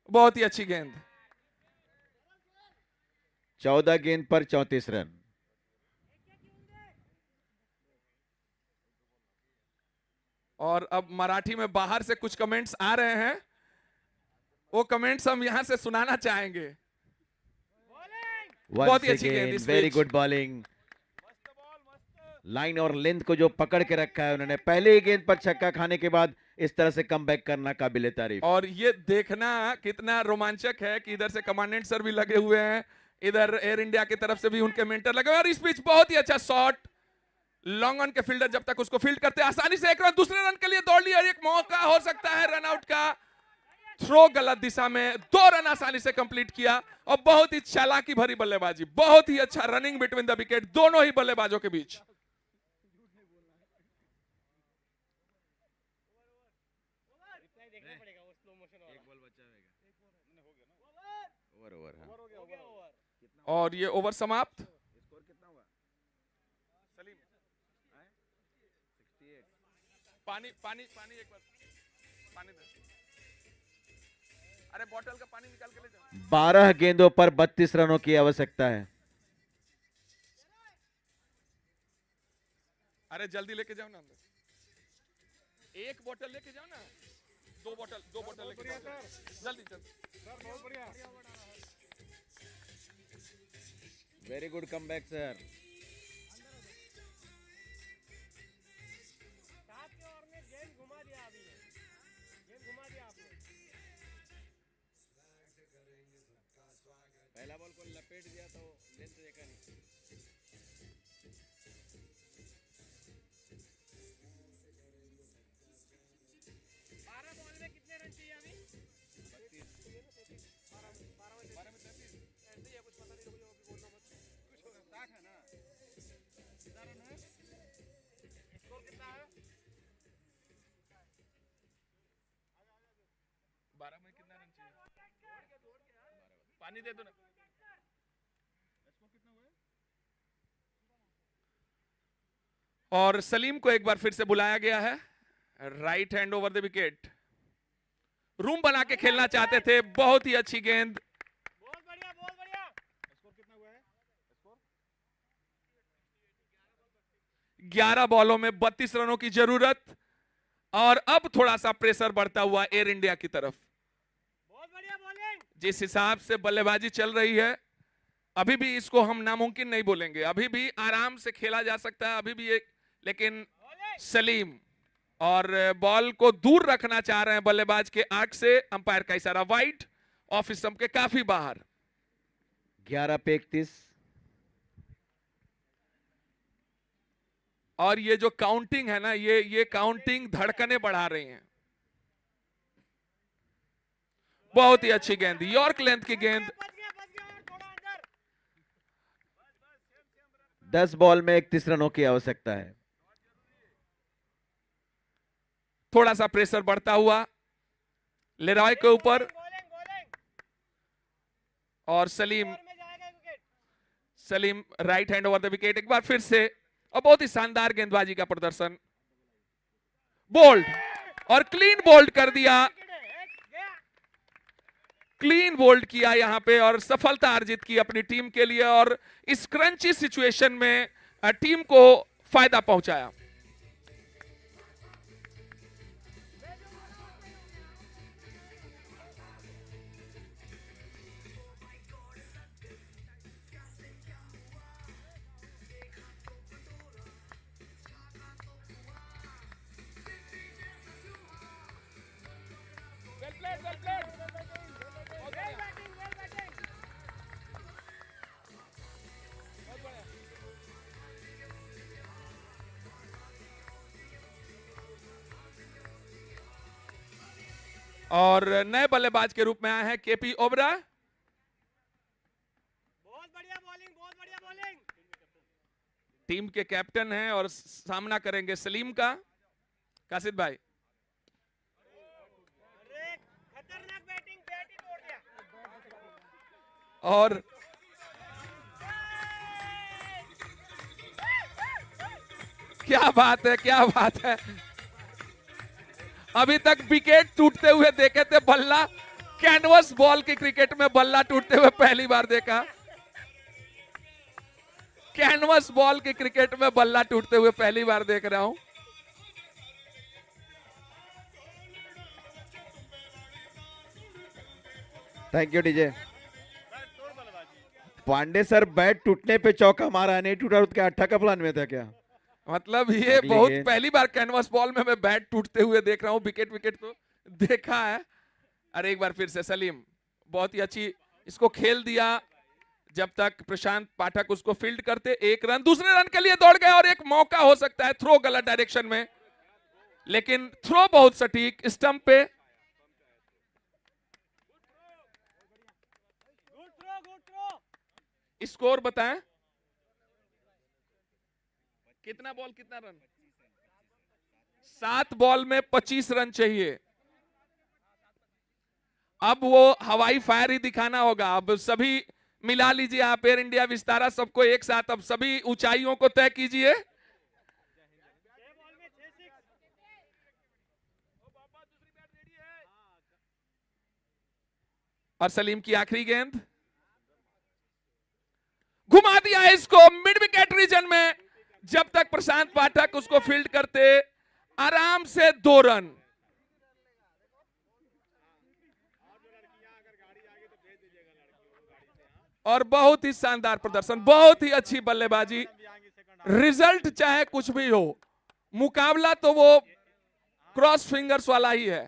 बहुत ही अच्छी गेंद। 14 गेंद पर 34 रन। और अब मराठी में बाहर से कुछ कमेंट्स आ रहे हैं, वो कमेंट्स हम यहां से सुनाना चाहेंगे। बहुत ही अच्छी गेंद इस very pitch। Good bowling. Line और लेंथ को जो पकड़ के रखा है उन्होंने, पहले ही गेंद पर छक्का खाने के बाद इस तरह से कमबैक करना काबिले तारीफ। और ये देखना कितना रोमांचक है कि इधर से कमांडेंट सर भी लगे हुए हैं, इधर एयर इंडिया की तरफ से भी उनके मेंटर लगे हुए हैं। और इस पिच बहुत ही अच्छा शॉट। लॉन्ग ऑन के फील्डर जब तक उसको फील्ड करते आसानी से एक रन, दूसरे रन के लिए दौड़ लिया। एक मौका हो सकता है रन आउट का। थ्रो गलत दिशा में, 2 रन आसानी से कंप्लीट किया। और बहुत ही चालाकी भरी बल्लेबाजी, बहुत ही अच्छा रनिंग बिटवीन द विकेट दोनों ही बल्लेबाजों के बीच। और ये ओवर समाप्त। सलीम, पानी पानी पानी एक बार पानी दे। अरे बॉटल का पानी निकाल के ले जाओ। 12 गेंदों पर 32 रनों की आवश्यकता है। अरे जल्दी लेके जाओ ना अंदर। एक बोतल लेके जाओ ना। दो बोतल लेके जाओ। जल्दी जल्दी। Very good comeback sir. पहला बॉल को लपेट दिया तो लेंथ देखा नहीं। बारह में कितना रन चाहिए? पानी दे दो ना। और सलीम को एक बार फिर से बुलाया गया है। Right hand over the wicket. Room बना के खेलना चाहते थे। बहुत ही अच्छी गेंद। 11 बॉलों में 32 रनों की जरूरत। और अब थोड़ा सा प्रेशर बढ़ता हुआ एयर इंडिया की तरफ। जिस हिसाब से बल्लेबाजी चल रही है, अभी भी इसको हम नामुमकिन नहीं बोलेंगे। अभी भी आराम से खेला जा सकता है, अभी भी एक। लेकिन सलीम और बॉल को दूर रखना चाह रहे हैं बल्लेबाज के आर्क से। अंपायर का इशारा, वाइड, ऑफ स्टंप के काफी बाहर। 11 पे 31। और ये जो काउंटिंग है ना, ये काउंटिंग धड़कने बढ़ा रही हैं। बहुत ही अच्छी गेंद, यॉर्क लेंथ की गेंद। 10 बॉल में 31 रनों की आवश्यकता है। थोड़ा सा प्रेशर बढ़ता हुआ लेरॉय के ऊपर। और Salim right hand over the wicket एक बार फिर से। और बहुत ही शानदार गेंदबाजी का प्रदर्शन। बोल्ड और क्लीन बोल्ड कर दिया। क्लीन बोल्ड किया यहां पे और सफलता अर्जित की अपनी टीम के लिए। और इस क्रंची सिचुएशन में टीम को फायदा पहुंचाया। और नए बल्लेबाज के रूप में आए हैं केपी ओबरा। बहुत बढ़िया बॉलिंग। टीम के कैप्टन हैं और सामना करेंगे सलीम का। कासिद भाई, अरे खतरनाक बैटिंग, बैट ही तोड़ दिया। और क्या बात है, क्या बात है। अभी तक विकेट टूटते हुए देखे थे, बल्ला कैनवस बॉल की क्रिकेट में बल्ला टूटते हुए पहली बार देखा। कैनवस बॉल की क्रिकेट में बल्ला टूटते हुए पहली बार देख रहा हूं। Thank you DJ. Pandey sir bat टूटने पे चौका मारा, नहीं टूटा उसके 8 का प्लान में था क्या? मतलब ये अगली बहुत गेंद। पहली बार कैनवस बॉल में मैं बैट टूटते हुए देख रहा हूं। विकेट विकेट तो देखा है। अरे एक बार फिर से सलीम, बहुत ही अच्छी इसको खेल दिया। जब तक प्रशांत पाठक उसको फील्ड करते, 1 रन, दूसरे रन के लिए दौड़ गए और एक मौका हो सकता है थ्रो गलत डायरेक्शन में, लेकिन थ्रो बहुत सटीक स्टंप पे। Good throw. स्कोर बताएं, कितना बॉल कितना रन? 7 बॉल में 25 रन चाहिए। अब वो हवाई फायर ही दिखाना होगा। अब सभी मिला लीजिए आप, एयर इंडिया, विस्तारा, सबको एक साथ अब सभी ऊंचाइयों को तय कीजिए। और सलीम की आखिरी गेंद घुमा दिया है इसको मिड विकेट रीजन में। जब तक प्रशांत पाठक उसको फील्ड करते, आराम से 2 रन। और बहुत ही शानदार प्रदर्शन, बहुत ही अच्छी बल्लेबाजी। रिजल्ट चाहे कुछ भी हो, मुकाबला तो वो क्रॉस फिंगर्स वाला ही है।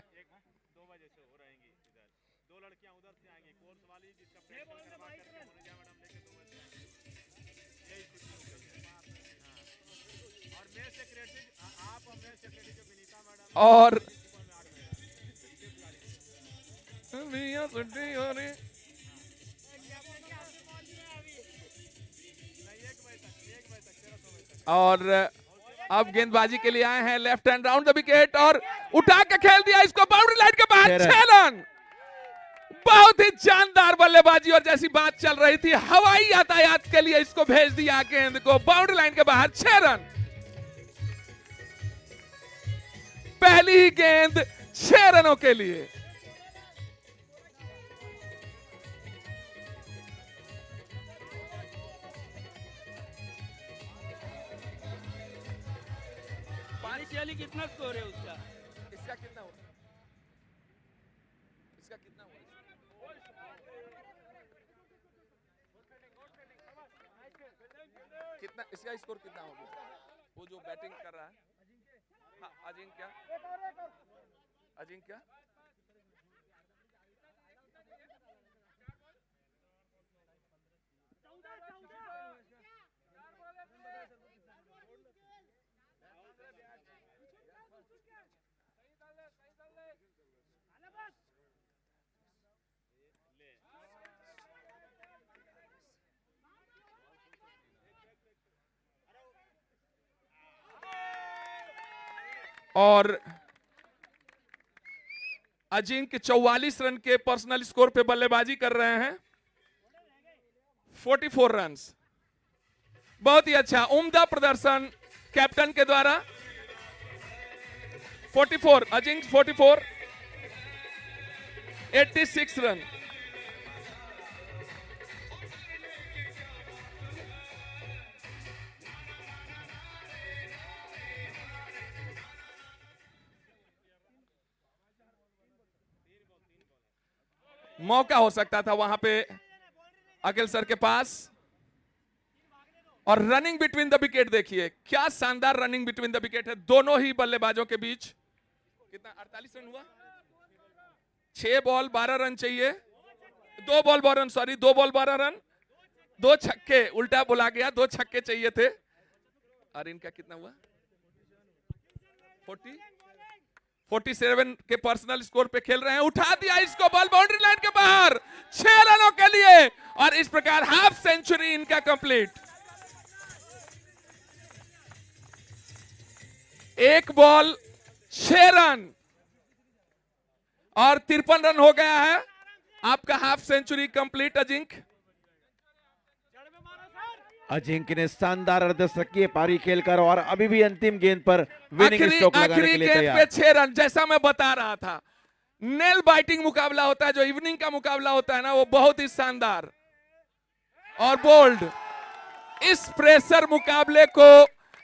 और अब गेंदबाजी के लिए आए हैं left hand round the wicket और उठा के खेल दिया इसको बाउंड्री लाइन के बाहर। 6 रन, बहुत ही जानदार बल्लेबाजी। और जैसी बात चल रही थी, हवाई यातायात के लिए इसको भेज दिया गेंद को बाउंड्री लाइन के बाहर। 6 रन, पहली ही गेंद 6 रनों के लिए। इनिशियली कितना स्कोर है उसका? इसका कितना हुआ? इसका कितना हुआ? कितना इसका स्कोर कितना हो गया? वो जो बैटिंग कर रहा है, हाँ, अजिंक्य, अजिंक्य और अजिंक्य 44 रन के पर्सनल स्कोर पे बल्लेबाजी कर रहे हैं। 44 रन्स, बहुत ही अच्छा, उम्दा प्रदर्शन कैप्टन के द्वारा। 44, अजिंक्य 44, 86 रन। मौका हो सकता था वहां पे अखिल सर के पास। और रनिंग बिटवीन द विकेट देखिए, क्या शानदार रनिंग बिटवीन द विकेट है दोनों ही बल्लेबाजों के बीच। कितना 48 रन हुआ? 6 बॉल 12 रन चाहिए। 2 ball 12 run, sorry 2 ball 12 run, 2 छक्के, उल्टा बोला गया, 2 छक्के चाहिए थे। और इनका कितना हुआ? 47 के पर्सनल स्कोर पे खेल रहे हैं, उठा दिया इसको, बॉल बाउंड्री लाइन के बाहर, 6 रनों के लिए, और इस प्रकार हाफ सेंचुरी इनका कंप्लीट। एक बॉल 6 रन और 53 रन हो गया है। आपका half century complete Ajinkya. Ajinkya ने शानदार अर्धशतकीय पारी खेलकर और अभी भी अंतिम गेंद पर विनिंग स्ट्रोक लगाने के लिए गेंद तैयार। पे 6 रन, जैसा मैं बता रहा था, नेल बाइटिंग मुकाबला होता है, जो इवनिंग का मुकाबला होता है ना, वो बहुत ही शानदार और बोल्ड। इस प्रेशर मुकाबले को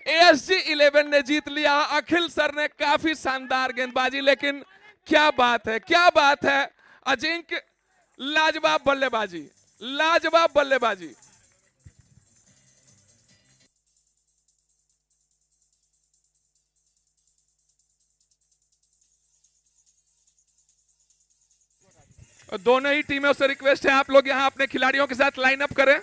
ASG 11 ने जीत लिया। अखिल सर ने काफी शानदार गेंदबाजी, लेकिन क्या बात है, क्या बात है अजिंक्य, लाजवाब बल्लेबाजी, लाजवाब बल्लेबाजी। दोनों ही टीमों से रिक्वेस्ट है, आप लोग यहां अपने खिलाड़ियों के साथ लाइन अप करें।